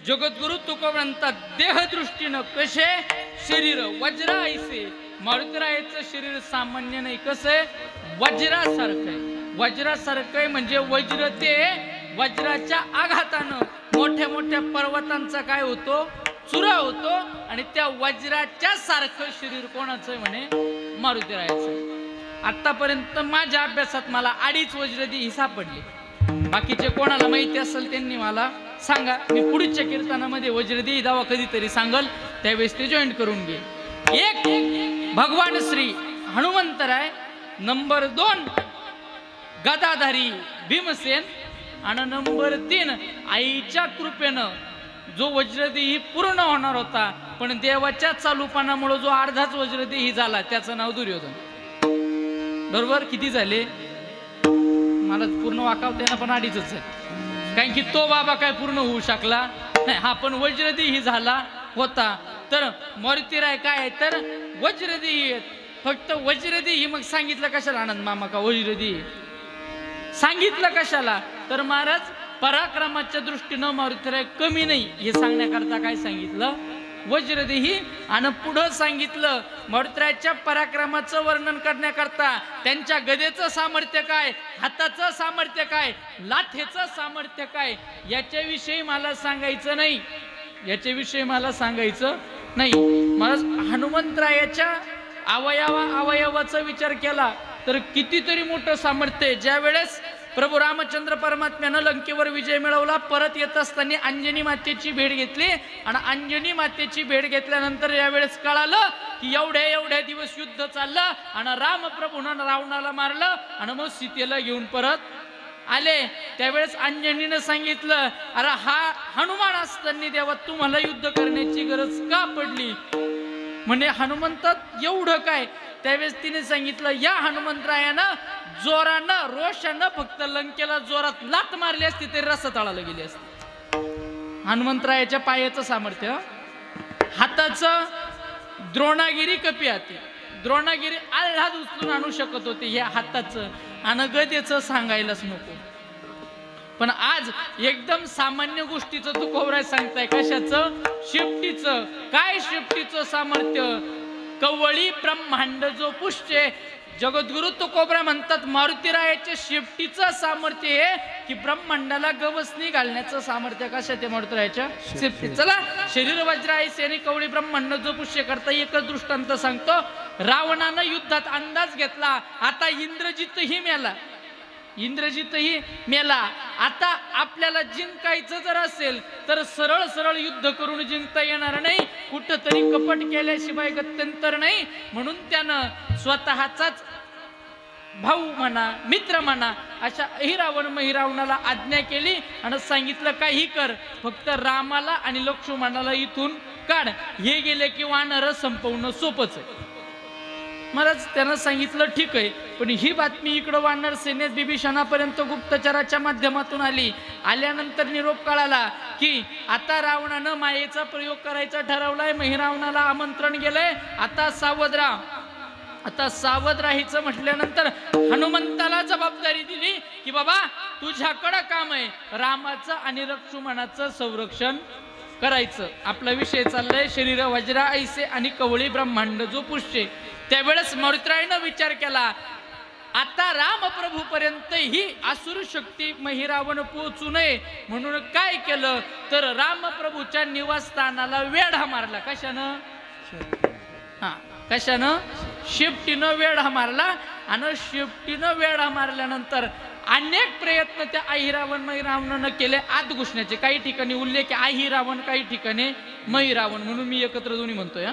जगद्गुरु तुकोबराय म्हणतात देहदृष्टीनं कसे शरीर वज्र ऐसे. मारुतीरायाचं शरीर सामान्य नाही, कसं आहे? वज्रासारखं आहे. वज्रासारखं आहे म्हणजे वज्र ते वज्राच्या आघातानं मोठ्या मोठ्या पर्वतांचा काय होतो? चुरा होतो. आणि त्या वज्राच्या सारखं शरीर कोणाचं आहे म्हणे? मारुतीरायाचं. आतापर्यंत माझ्या अभ्यासात मला 2.5 वज्रदी ही सापडली. बाकीचे कोणाला माहिती असेल त्यांनी मला सांगा. मी पुढच्या कीर्तनामध्ये वज्रदेही दावा कधीतरी सांगल, त्यावेळेस ते जॉईन करून घे. एक भगवान श्री हनुमंतराय, नंबर 2 गदाधारी भीमसेन, आणि नंबर 3 आईच्या कृपेनं जो वज्रदेही पूर्ण होणार होता पण देवाच्या चालूपणामुळे जो अर्धाच वज्रदेही झाला त्याचं नाव दुर्योधन. बरोबर? किती झाले? मला पूर्ण वाकावता येणं पण 2.5च आहे, कारण की तो बाबा काय पूर्ण होऊ शकला नाही. हा पण वज्रदेही झाला होता. तर मारुतीराय काय आहे तर वज्रदेही आहेत. फक्त वज्रदेही मग सांगितलं कशाला आनंद मामा का वज्रदेही सांगितलं कशाला? तर महाराज पराक्रमाच्या दृष्टीनं मारुतीराय कमी नाही हे सांगण्याकरता काय सांगितलं? वज्रदेही. आणि पुढं सांगितलं मारुतीरायाच्या पराक्रमाचं वर्णन करण्याकरता त्यांच्या गदेचं सामर्थ्य काय, हाताचं सामर्थ्य काय, लाथेचं सामर्थ्य काय, याच्याविषयी मला सांगायचं नाही. याच्याविषयी मला सांगायचं नाही. मला हनुमंतरायाच्या अवयवाचा विचार केला तर कितीतरी मोठं सामर्थ्य आहे. ज्या वेळेस प्रभू रामचंद्र परमात्म्यानं लंकेवर विजय मिळवला, परत येत असताना अंजनी मातेची भेट घेतली आणि अंजनी मातेची भेट घेतल्यानंतर यावेळेस कळालं की एवढ्या दिवस युद्ध चाललं आणि रामप्रभूनं रावणाला मारलं आणि मग सीतेला घेऊन परत आले. त्यावेळेस अंजनीनं सांगितलं अरे हा हनुमान असताना देवा तुम्हाला युद्ध करण्याची गरज का पडली? म्हणे हनुमंतात एवढं काय? त्यावेळेस तिने सांगितलं या हनुमंतरायानं जोरानं रोषानं फक्त लंकेला जोरात लात मारली असती तरी रस्ता तळाला गेली असती. हनुमंतरायाच्या पायाचं सामर्थ्य, हाताचं द्रोणागिरी कपी हाती, द्रोणागिरी आल्हाद उचलून आणू शकत होते. या हाताचं आणि गदेचं सांगायलाच नको. पण आज एकदम सामान्य गोष्टीचं तुकोबराय सांगताय. कशाचं? शेपटीचं. काय शेपटीचं सामर्थ्य? कवळी ब्रह्मांड जो पुष्टे. जगद्गुरु तुकोबराय म्हणतात मारुतीरायाच्या शेपटीचं सामर्थ्य आहे की ब्रह्मांडाला गवसणी घालण्याचं सामर्थ्य. कशा ते मारुतीरायाच्या शेपटी. चला, शरीर वज्रायसे आणि कवळी ब्रह्मांड जो पुष्य करता एकच दृष्टांत सांगतो. रावणानं युद्धात अंदाज घेतला, आता इंद्रजितही मेला. इंद्रजितही मेला. आता आपल्याला जिंकायचं जर असेल तर सरळ सरळ युद्ध करून जिंकता येणार नाही, कुठंतरी कपट केल्याशिवाय गत्यंतर नाही. म्हणून त्यानं स्वतःचाच भाऊ म्हणा, मित्र म्हणा, अशा अहिरावण महिरावणाला आज्ञा केली आणि सांगितलं काही कर, फक्त रामाला आणि लक्ष्मणाला इथून काढ. हे गेले की वानर संपवणं सोपंच आहे. महाराज त्यानं सांगितलं ठीक आहे. पण ही बातमी इकडं वानर सेनेत बिभीषणापर्यंत गुप्तचराच्या माध्यमातून आली. आल्यानंतर निरोप कळाला की आता रावणानं मायेचा प्रयोग करायचा ठरवलाय, महिरावणाला आमंत्रण गेलंय, आता सावध राहा. आता सावध राहायचं म्हटल्यानंतर हनुमंताला जबाबदारी दिली की बाबा तुझ्याकडं काम आहे रामाचं आणि लक्ष्मणाचं संरक्षण करायचं. आपला विषय चाललाय शरीर वज्रा ऐसे आणि कवळी ब्रह्मांड जो पुष्य. त्यावेळेस मारुतीरायानं विचार केला, आता रामप्रभू पर्यंत ही असुर शक्ती महिरावण पोहोचू नये म्हणून काय केलं तर रामप्रभूच्या निवासस्थानाला वेढा मारला. कशानं? कशानं? शेपटीनं वेढा मारला. आणि शेपटीनं वेढा मारल्यानंतर अनेक प्रयत्न त्या अहिरावण महिरावणानं केले आत घुसण्याचे. काही ठिकाणी उल्लेख अहिरावण, काही ठिकाणी महिरावण, म्हणून मी एकत्र दोन्ही म्हणतोय.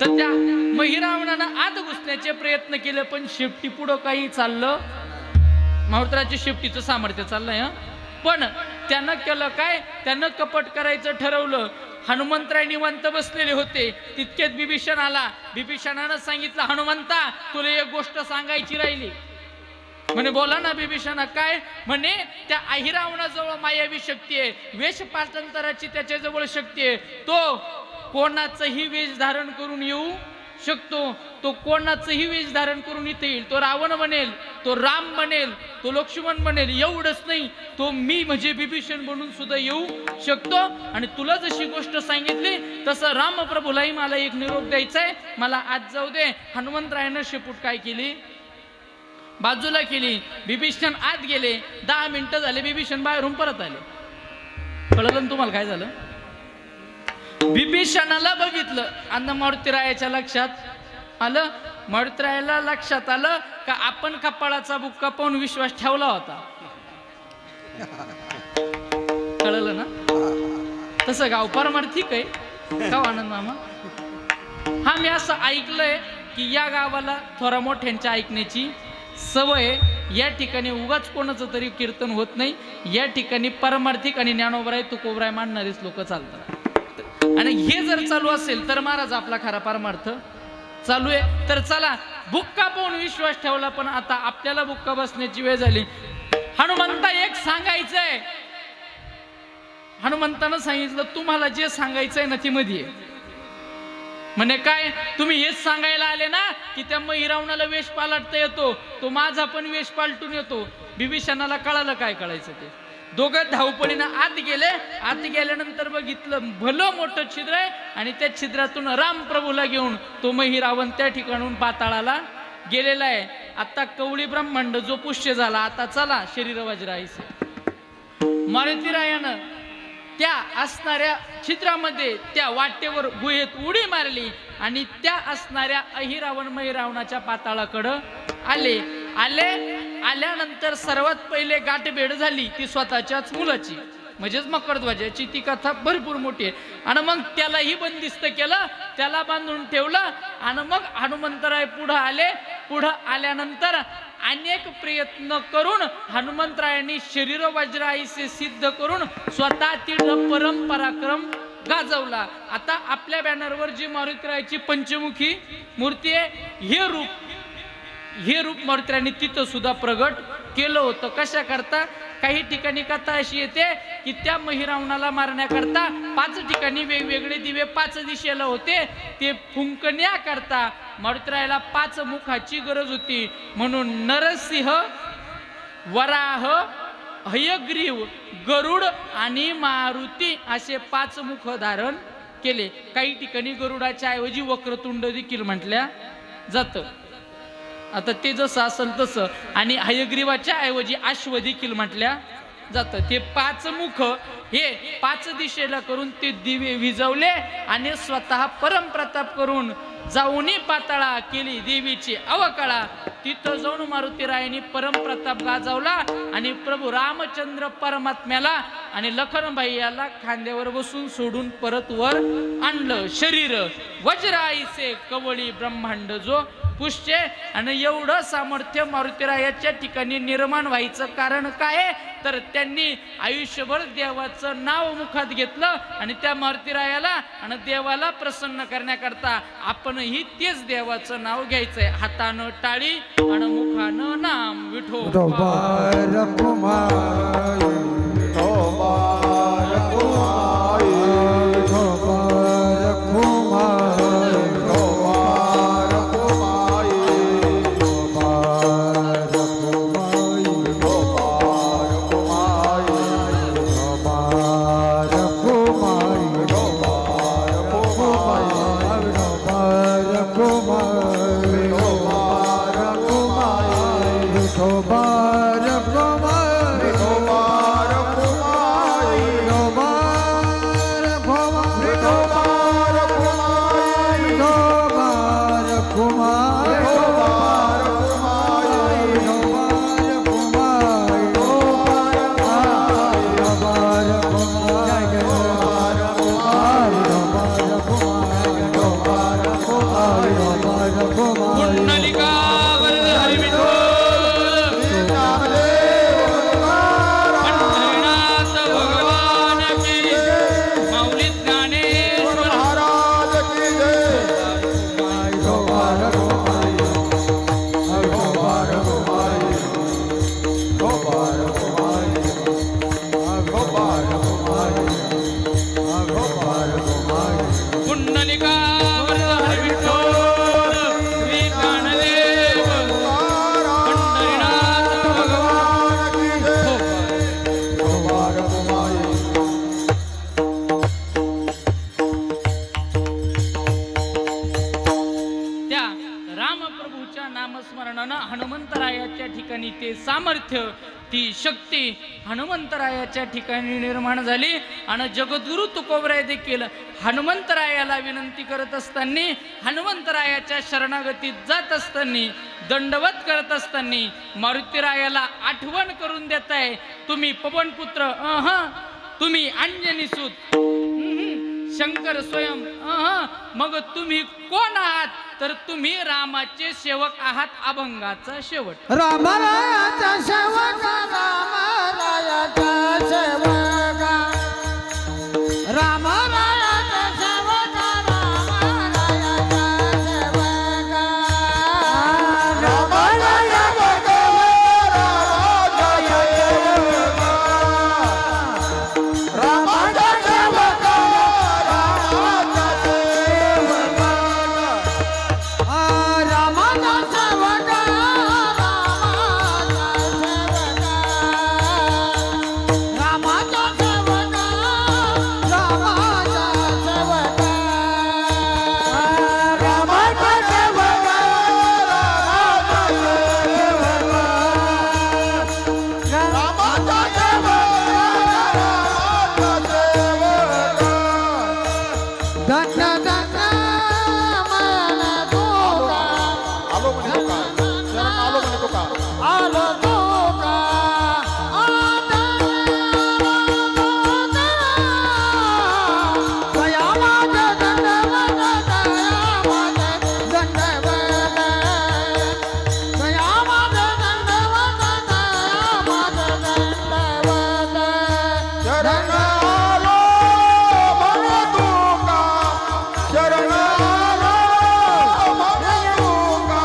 तर त्या महिरावणानं आत घुसण्याचे प्रयत्न केले, पण शेपटी पुढं काही चाललं. मारुतीरायाच्या शेपटीचं सामर्थ्य चाललंय. पण त्यानं केलं काय? त्यानं कपट करायचं ठरवलं. हनुमंतराय निवांत बसलेले होते. तितक्यात बिभीषण आला. बिभीषणानं सांगितलं, हनुमंता तुला एक गोष्ट सांगायची राहिली. म्हणे बोला ना बिभीषणा. काय? म्हणे त्या अहिरावणाजवळ मायावी शक्ती आहे, वेश पाठांतराची त्याच्याजवळ शक्ती आहे. तो कोणाचंही वेश धारण करून येऊ शकतो. तो कोणाचंही वेश धारण करून इथे येईल. तो रावण बनेल, तो राम बनेल, तो लक्ष्मण बनेल. एवढंच नाही, तो मी म्हणजे बिभीषण बनून सुद्धा येऊ शकतो. आणि तुला जशी गोष्ट सांगितली तसं रामप्रभूलाही मला एक निरोप द्यायचा आहे, मला आज जाऊ दे. हनुमंतरायानं शेपूट काय केली? बाजूला केली. बिभीषण आत गेले. 10 मिनिटं झाले, बिभीषण बाहेरून परत आले. कळलं ना तुम्हाला काय झालं? बिभीषणाला बघितलं आणि मारुतीरायाच्या लक्षात आलं. मारुतीरायाला लक्षात आलं का आपण कपाळाचा बुक्का पाहून विश्वास ठेवला होता. कळलं ना? तसं गाव परमार ठीक आहे का आनंद मामा? हा, मी असं ऐकलंय की या गावाला थोडा मोठ्यांच्या ऐकण्याची सवय. या ठिकाणी उगाच कोणाचं तरी कीर्तन होत नाही. या ठिकाणी परमार्थिक आणि ज्ञानोबराय तुकोबराय मानणारेच लोक चालतात. आणि हे जर चालू असेल तर महाराज आपला खरा परमार्थ चालू आहे. तर चला, बुक्का पाहून विश्वास ठेवला, पण आता आपल्याला बुक्का बसण्याची वेळ झाली. हनुमंता एक सांगायचंय. हनुमंतानं सांगितलं, तुम्हाला जे सांगायचंय ना ती मध्ये. म्हणे काय? तुम्ही हेच सांगायला आले ना की त्या महिरावणाला वेश पालटता येतो, तो माझा पण वेश पालटून येतो. बिभीषणाला कळालं काय कळायचं ते. दोघं धावपळीनं आत गेले. आत गेल्यानंतर बघितलं भलं मोठं छिद्र आहे आणि त्या छिद्रातून रामप्रभूला घेऊन तो महिरावण त्या ठिकाणून पाताळाला गेलेला आहे. आता कवळी ब्रह्मांड जो पुष्य झाला. आता चला शरीर वज्रायसे. मारुतीरायानं त्या असणाऱ्या छिद्रामध्ये त्या वाटेवर गुहेत उडी मारली आणि त्या असणाऱ्या अहिरावण महिरावणाच्या पाताळाकडं आले. आल्यानंतर सर्वात पहिले गाठभेट झाली ती स्वतःच्याच मुलाची, म्हणजेच मकरध्वजाची. ती कथा भरपूर मोठी आहे. आणि मग त्यालाही बंदिस्त केलं, त्याला बांधून ठेवलं. आणि मग हनुमंतराय पुढं आले. पुढं आल्यानंतर अनेक प्रयत्न करून हनुमंतरायांनी शरीर वज्राईसे सिद्ध करून स्वतः तीर्ण परंपराक्रम गाजवला. आता आपल्या बॅनरवर जी मारुतीरायाची पंचमुखी मूर्ती आहे, हे रूप मारुतीरायांनी तिथं सुद्धा प्रगट केलं होतं. कशा करता? काही ठिकाणी कथा अशी येते की त्या महिरावणाला मारण्याकरता 5 ठिकाणी वेगवेगळे दिवे 5 दिशेला होते. ते फुंकण्याकरता मारुतीरायाला 5 मुखाची गरज होती. म्हणून नरसिंह, वराह, हयग्रीव, गरुड आणि मारुती असे 5 मुख धारण केले. काही ठिकाणी गरुडाच्या ऐवजी वक्रतुंड देखील म्हटल्या जातं. आता ते जसं असेल तसं. आणि हयग्रीवाच्या ऐवजी अश्व देखील म्हटल्या जातं. ते 5 मुख हे 5 दिशेला करून ते दिवे विजवले आणि स्वतः परमप्रताप करून जाऊनी पाताळा केली देवीची अवकळा. तिथं जाऊन मारुतीरायांनी परमप्रताप गाजवला आणि प्रभू रामचंद्र परमात्म्याला आणि लखनबाई याला खांद्यावर बसून सोडून परत वर आणलं. शरीर वज्राईचे कवळी ब्रह्मांड जो पुष्टे. आणि एवढं सामर्थ्य मारुतीरायाच्या ठिकाणी निर्माण व्हायचं कारण काय तर त्यांनी आयुष्यभर देवाचं नाव मुखात घेतलं आणि त्या मारुतीरायाला आणि देवाला प्रसन्न करण्याकरता आपणही तेच देवाचं नाव घ्यायचंय. हातानं टाळी आणि मुखानं नाम विठोबा रखुमाई विठोबा रखुमाई विठोबा रखुमाई विठोबा रखुमाई विठोबा रखुमाई विठोबा रखुमाई विठोबा रखुमाई विठोबा रखुमाई विठोबा रखुमाई विठोबा रखुमाई विठोबा रखुमाई विठोबा रखुमाई विठोबा रखुमाई विठोबा रखुमाई विठोबा रखुमाई विठोबा रखुमाई कुंडलिका वरद हरी विठ्ठल, पंढरीनाथ भगवान की माऊली ज्ञानेश्वर महाराज की जय. कुंडलिका वरद हरी विठ्ठल, श्री ज्ञानदेव पंढरीनाथ भगवान की जय. त्या रामप्रभूच्या नामस्मरणानं हनुमंतरायाच्या ठिकाणी ते सामर्थ्य, ती शक्ती हनुमंतरायाच्या ठिकाणी निर्माण झाली. आणि जगद्गुरु तुकोबराय देखील हनुमंतरायाला विनंती करत असताना, हनुमंतरायाच्या शरणागतीत जात असताना, दंडवत करत असताना मारुतीरायाला आठवण करून देत आहे, तुम्ही पवनपुत्र, तुम्ही अंजनी सूत, शंकर स्वयं, मग तुम्ही कोण आहात तर तुम्ही रामाचे सेवक आहात. अभंगाचा शेवट. रामरायाचा सेवक रामरायाचा सेवक रामरायाचा सेवक रामरायाचा सेवक रामाया भगवान रामाया सेवक रामाया सेवक रामाया सेवक रामाचा सेवक रामाचा सेवक रामाचा सेवक रामाया सेवक रामाया सेवक धन धन मन तुका आलो म्हणे तो का शरण आलो म्हणे तो का आलो तुका दया माझ दंडवत दया माझ दंडवत शरण आलो म्हणे तो का शरण आलो म्हणे तो का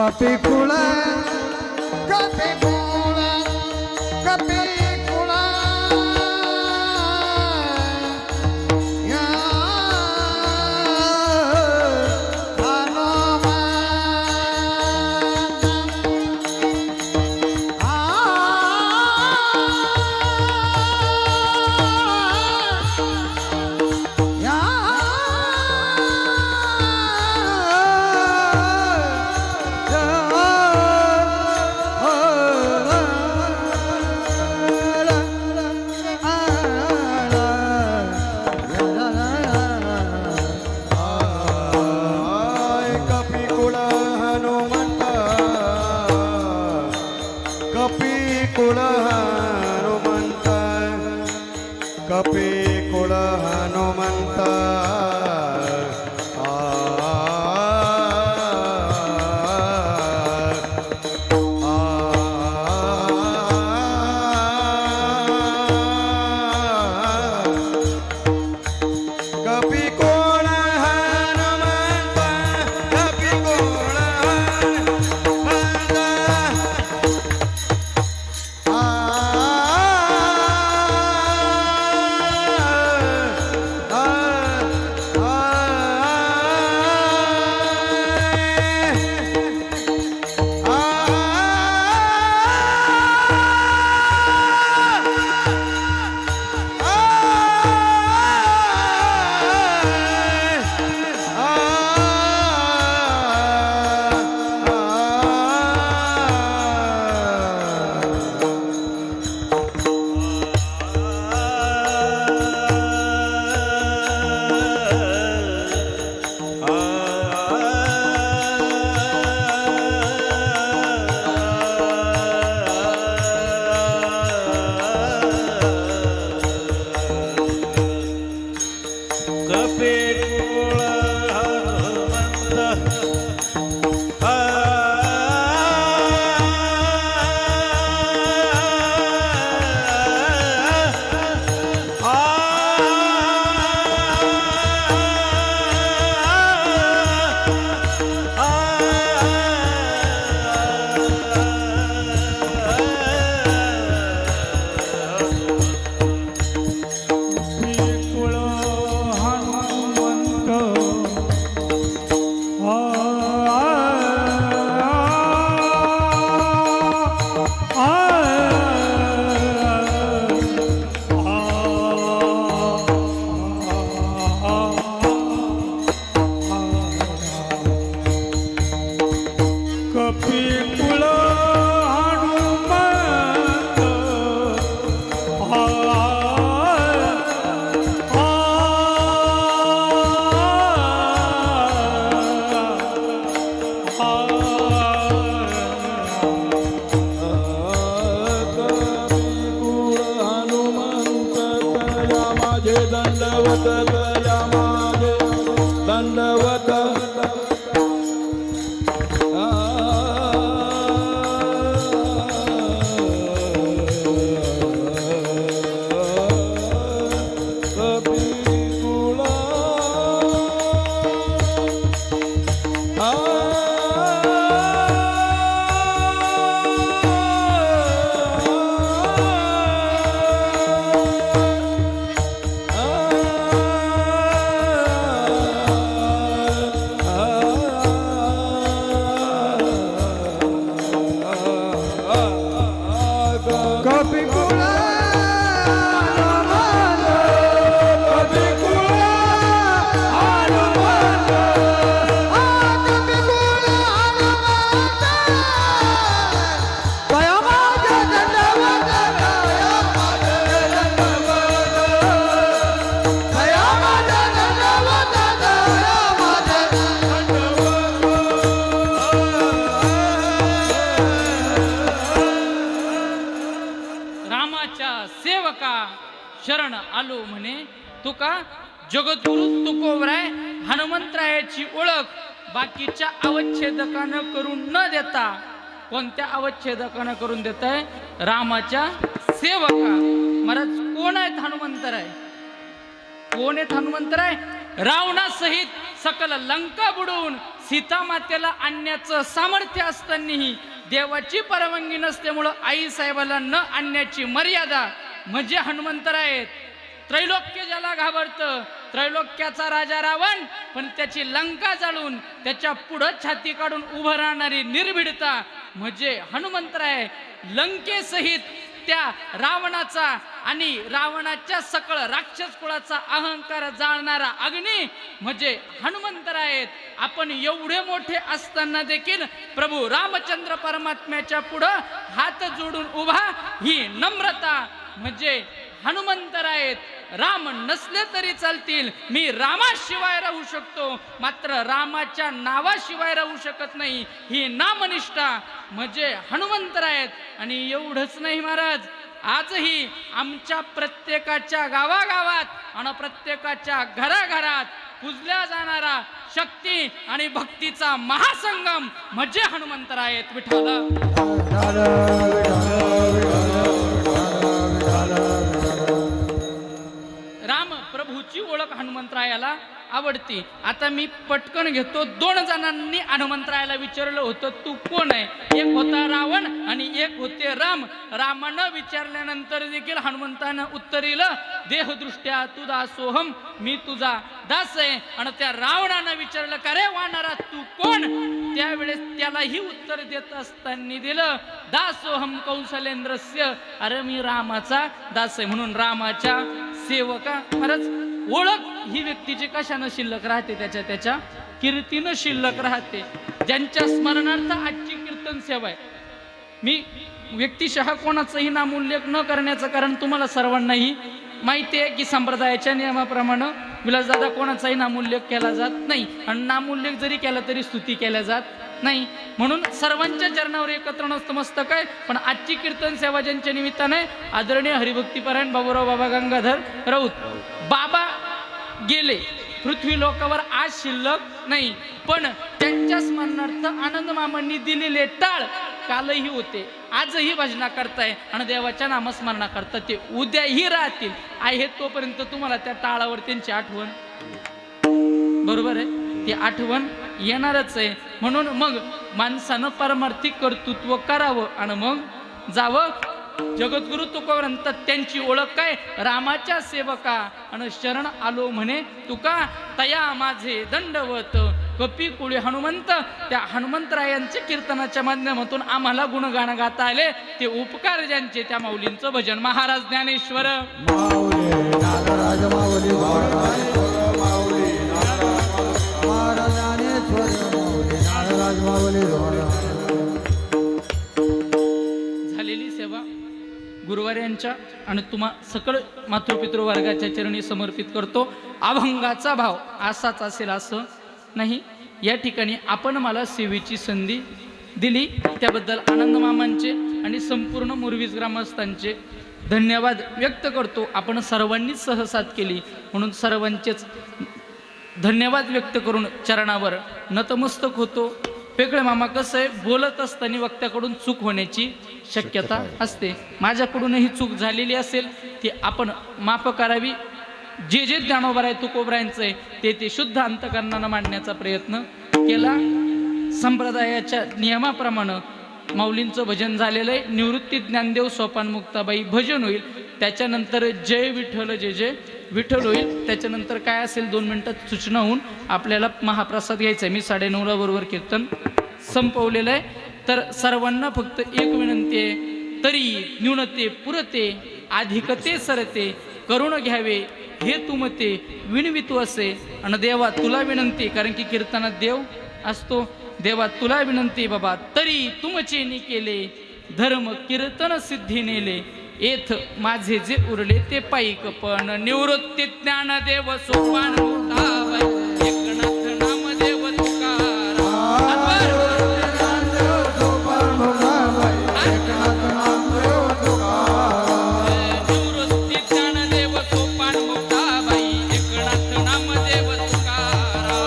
कपी कुळ कपी कुळ कपी कुळ या कपी कुळ हनुमंत कपी कुळ हनुमंत कपी कुळ हनुमंत कपी कोण हनुमंत कपी कोण हनुमंत दंडवत दया माझे दंडवत सेवका शरण आलो म्हणे तुका जगद्गुरु तुकोबराय हनुमंतरायाची ओळख बाकीच्या अवच्छेदकानं करून न देता कोणत्या अवच्छेदकानं करून देताय रामाच्या सेवका महाराज कोण आहेत हनुमंतराय कोण आहेत हनुमंतराय रावणासहित सकल लंका बुडवून सीता मातेला आणण्याचं सामर्थ्य असतानाही देवाची परवानगी नसल्यामुळं आई साहेबाला न आणण्याची मर्यादा म्हणजे हनुमंतराय. त्रैलोक्य ज्याला घाबरतं, त्रैलोक्याचा राजा रावण पण त्याची लंका जाळून त्याच्या पुढं छाती काढून उभं राहणारी निर्भीडता म्हणजे हनुमंतराय. लंकेसहित त्या रावणाचा आणि रावणाच्या सकळ राक्षस कुळाचा अहंकार जाळणारा अग्नी म्हणजे हनुमंतराय. आपण एवढे मोठे असताना देखील प्रभू रामचंद्र परमात्म्याच्या पुढं हात जोडून उभा ही नम्रता म्हणजे हनुमंतराय. राम नसले तरी चालतील, मी रामाशिवाय राहू शकतो, मात्र रामाच्या नावाशिवाय राहू शकत नाही ही नामनिष्ठा म्हणजे हनुमंतराय. आणि एवढंच नाही महाराज, आजही आमच्या प्रत्येकाच्या गावागावात आणि प्रत्येकाच्या घराघरात पूजल्या जाणारा शक्ती आणि भक्तीचा महासंगम म्हणजे हनुमंतराय. विठ्ठला राम प्रभूची ओळख हनुमंतरायाला आवडती. आता मी पटकन घेतो, 2 जणांनी हनुमंतरायाला विचारलं होतं तू कोण आहे. एक होता रावण आणि एक होते राम. रामानं विचारल्यानंतर देखील हनुमंतानं उत्तर दिलं, देहदृष्ट्या तू दासोहम, मी तुझा दास आहे. आणि त्या रावणानं विचारलं का रे वानरा तू कोण, त्यावेळेस त्यालाही उत्तर देत असताना दिलं, दासोहम कौशलेंद्रस्य, अरे मी रामाचा दास आहे. म्हणून रामाच्या सेवका. महाराज ओळख ही व्यक्तीची कशानं शिल्लक राहते, त्याच्या कीर्तीनं शिल्लक राहते. ज्यांच्या स्मरणार्थ आजची कीर्तन सेवा आहे. मी व्यक्तिशः कोणाचंही नामोल्लेख न करण्याचं कारण तुम्हाला सर्वांनाही माहिती आहे की संप्रदायाच्या नियमाप्रमाणे विलासदादा कोणाचाही नामोल्लेख केला जात नाही आणि नामोल्लेख जरी केला तरी स्तुती केल्या जात नाही. म्हणून सर्वांच्या चरणावर एकत्र नतमस्तक आहे. पण आजची कीर्तन सेवा ज्यांच्या निमित्ताने आदरणीय हरिभक्तीपरायण बाबूराव बाबा गंगाधर राऊत बाबा गेले, पृथ्वी लोकावर आज शिल्लक नाही, पण त्यांच्या स्मरणार्थ आनंद मामांनी दिलेले टाळ कालही होते, आजही भजना करताय आणि देवाच्या नामस्मरणा करतात. ते उद्याही राहतील. आहे तोपर्यंत तुम्हाला त्या टाळावर त्यांची आठवण, बरोबर आहे, ती आठवण येणारच आहे. म्हणून मग माणसानं परमार्थिक कर्तृत्व करावं आणि मग जावं. जगद्गुरु तुकोबरांत त्यांची ओळख काय, रामाच्या सेवका आणि शरण आलो म्हणे तुका, तया माझे दंडवत कपी कुळे हनुमंत. त्या हनुमंतरायांचे कीर्तनाच्या माध्यमातून आम्हाला गुणगान गाता आले. ते उपकार ज्यांचे त्या माऊलींचं भजन. महाराज ज्ञानेश्वर झालेली सेवा गुरुवार्यांच्या आणि तुम्हा सकळ मातृपितृ वर्गाच्या चरणी समर्पित करतो. अभंगाचा भाव असाच असेल असं नाही. या ठिकाणी आपण मला सेवेची संधी दिली त्याबद्दल आनंद मामांचे आणि संपूर्ण मुरवीज ग्रामस्थांचे धन्यवाद व्यक्त करतो. आपण सर्वांनीच सहसाद केली म्हणून सर्वांचेच धन्यवाद व्यक्त करून चरणावर नतमस्तक होतो. पेकळे मामा कसं आहे, बोलत असताना वक्त्याकडून चूक होण्याची शक्यता असते. माझ्याकडूनही चूक झालेली असेल ती आपण माफ करावी. जे जे ज्ञानोबा आहे तुकोबरायांचं आहे ते शुद्ध अंतकरणानं मांडण्याचा प्रयत्न केला. संप्रदायाच्या नियमाप्रमाणे माऊलींचं भजन झालेलं आहे. निवृत्ती ज्ञानदेव सोपान मुक्ताबाई भजन होईल. त्याच्यानंतर जय विठ्ठल जय जय विठ्ठल होईल. त्याच्यानंतर काय असेल 2 मिनिटात सूचना होऊन आपल्याला महाप्रसाद घ्यायचा आहे. मी 9:30 बरोबर कीर्तन संपवलेलं आहे. तर सर्वांना फक्त एक विनंती आहे, तरी न्यूनते पुरते अधिकते सरते करुण घ्यावे हे तुमते विणवितू असे. आणि देवा तुला विनंती, कारण की कीर्तनात देव असतो. देवा तुला विनंती बाबा, तरी तुमचे केले धर्म कीर्तन सिद्धी नेले, येथ माझे जे उरले ते पाईक पण निवृत्ती ज्ञानदेव सोपान मुक्ताबाई एकनाथ नामदेव तुकाराम. निवृत्ती ज्ञानदेव सोपान मुक्ताबाई एकनाथ नामदेव तुकाराम.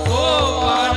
सोपान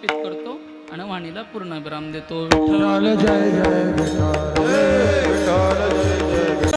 समर्पित करतो आणि वाणीला पूर्ण विराम देतो. विठ्ठल जय जय विठ्ठल जय विठ्ठल जय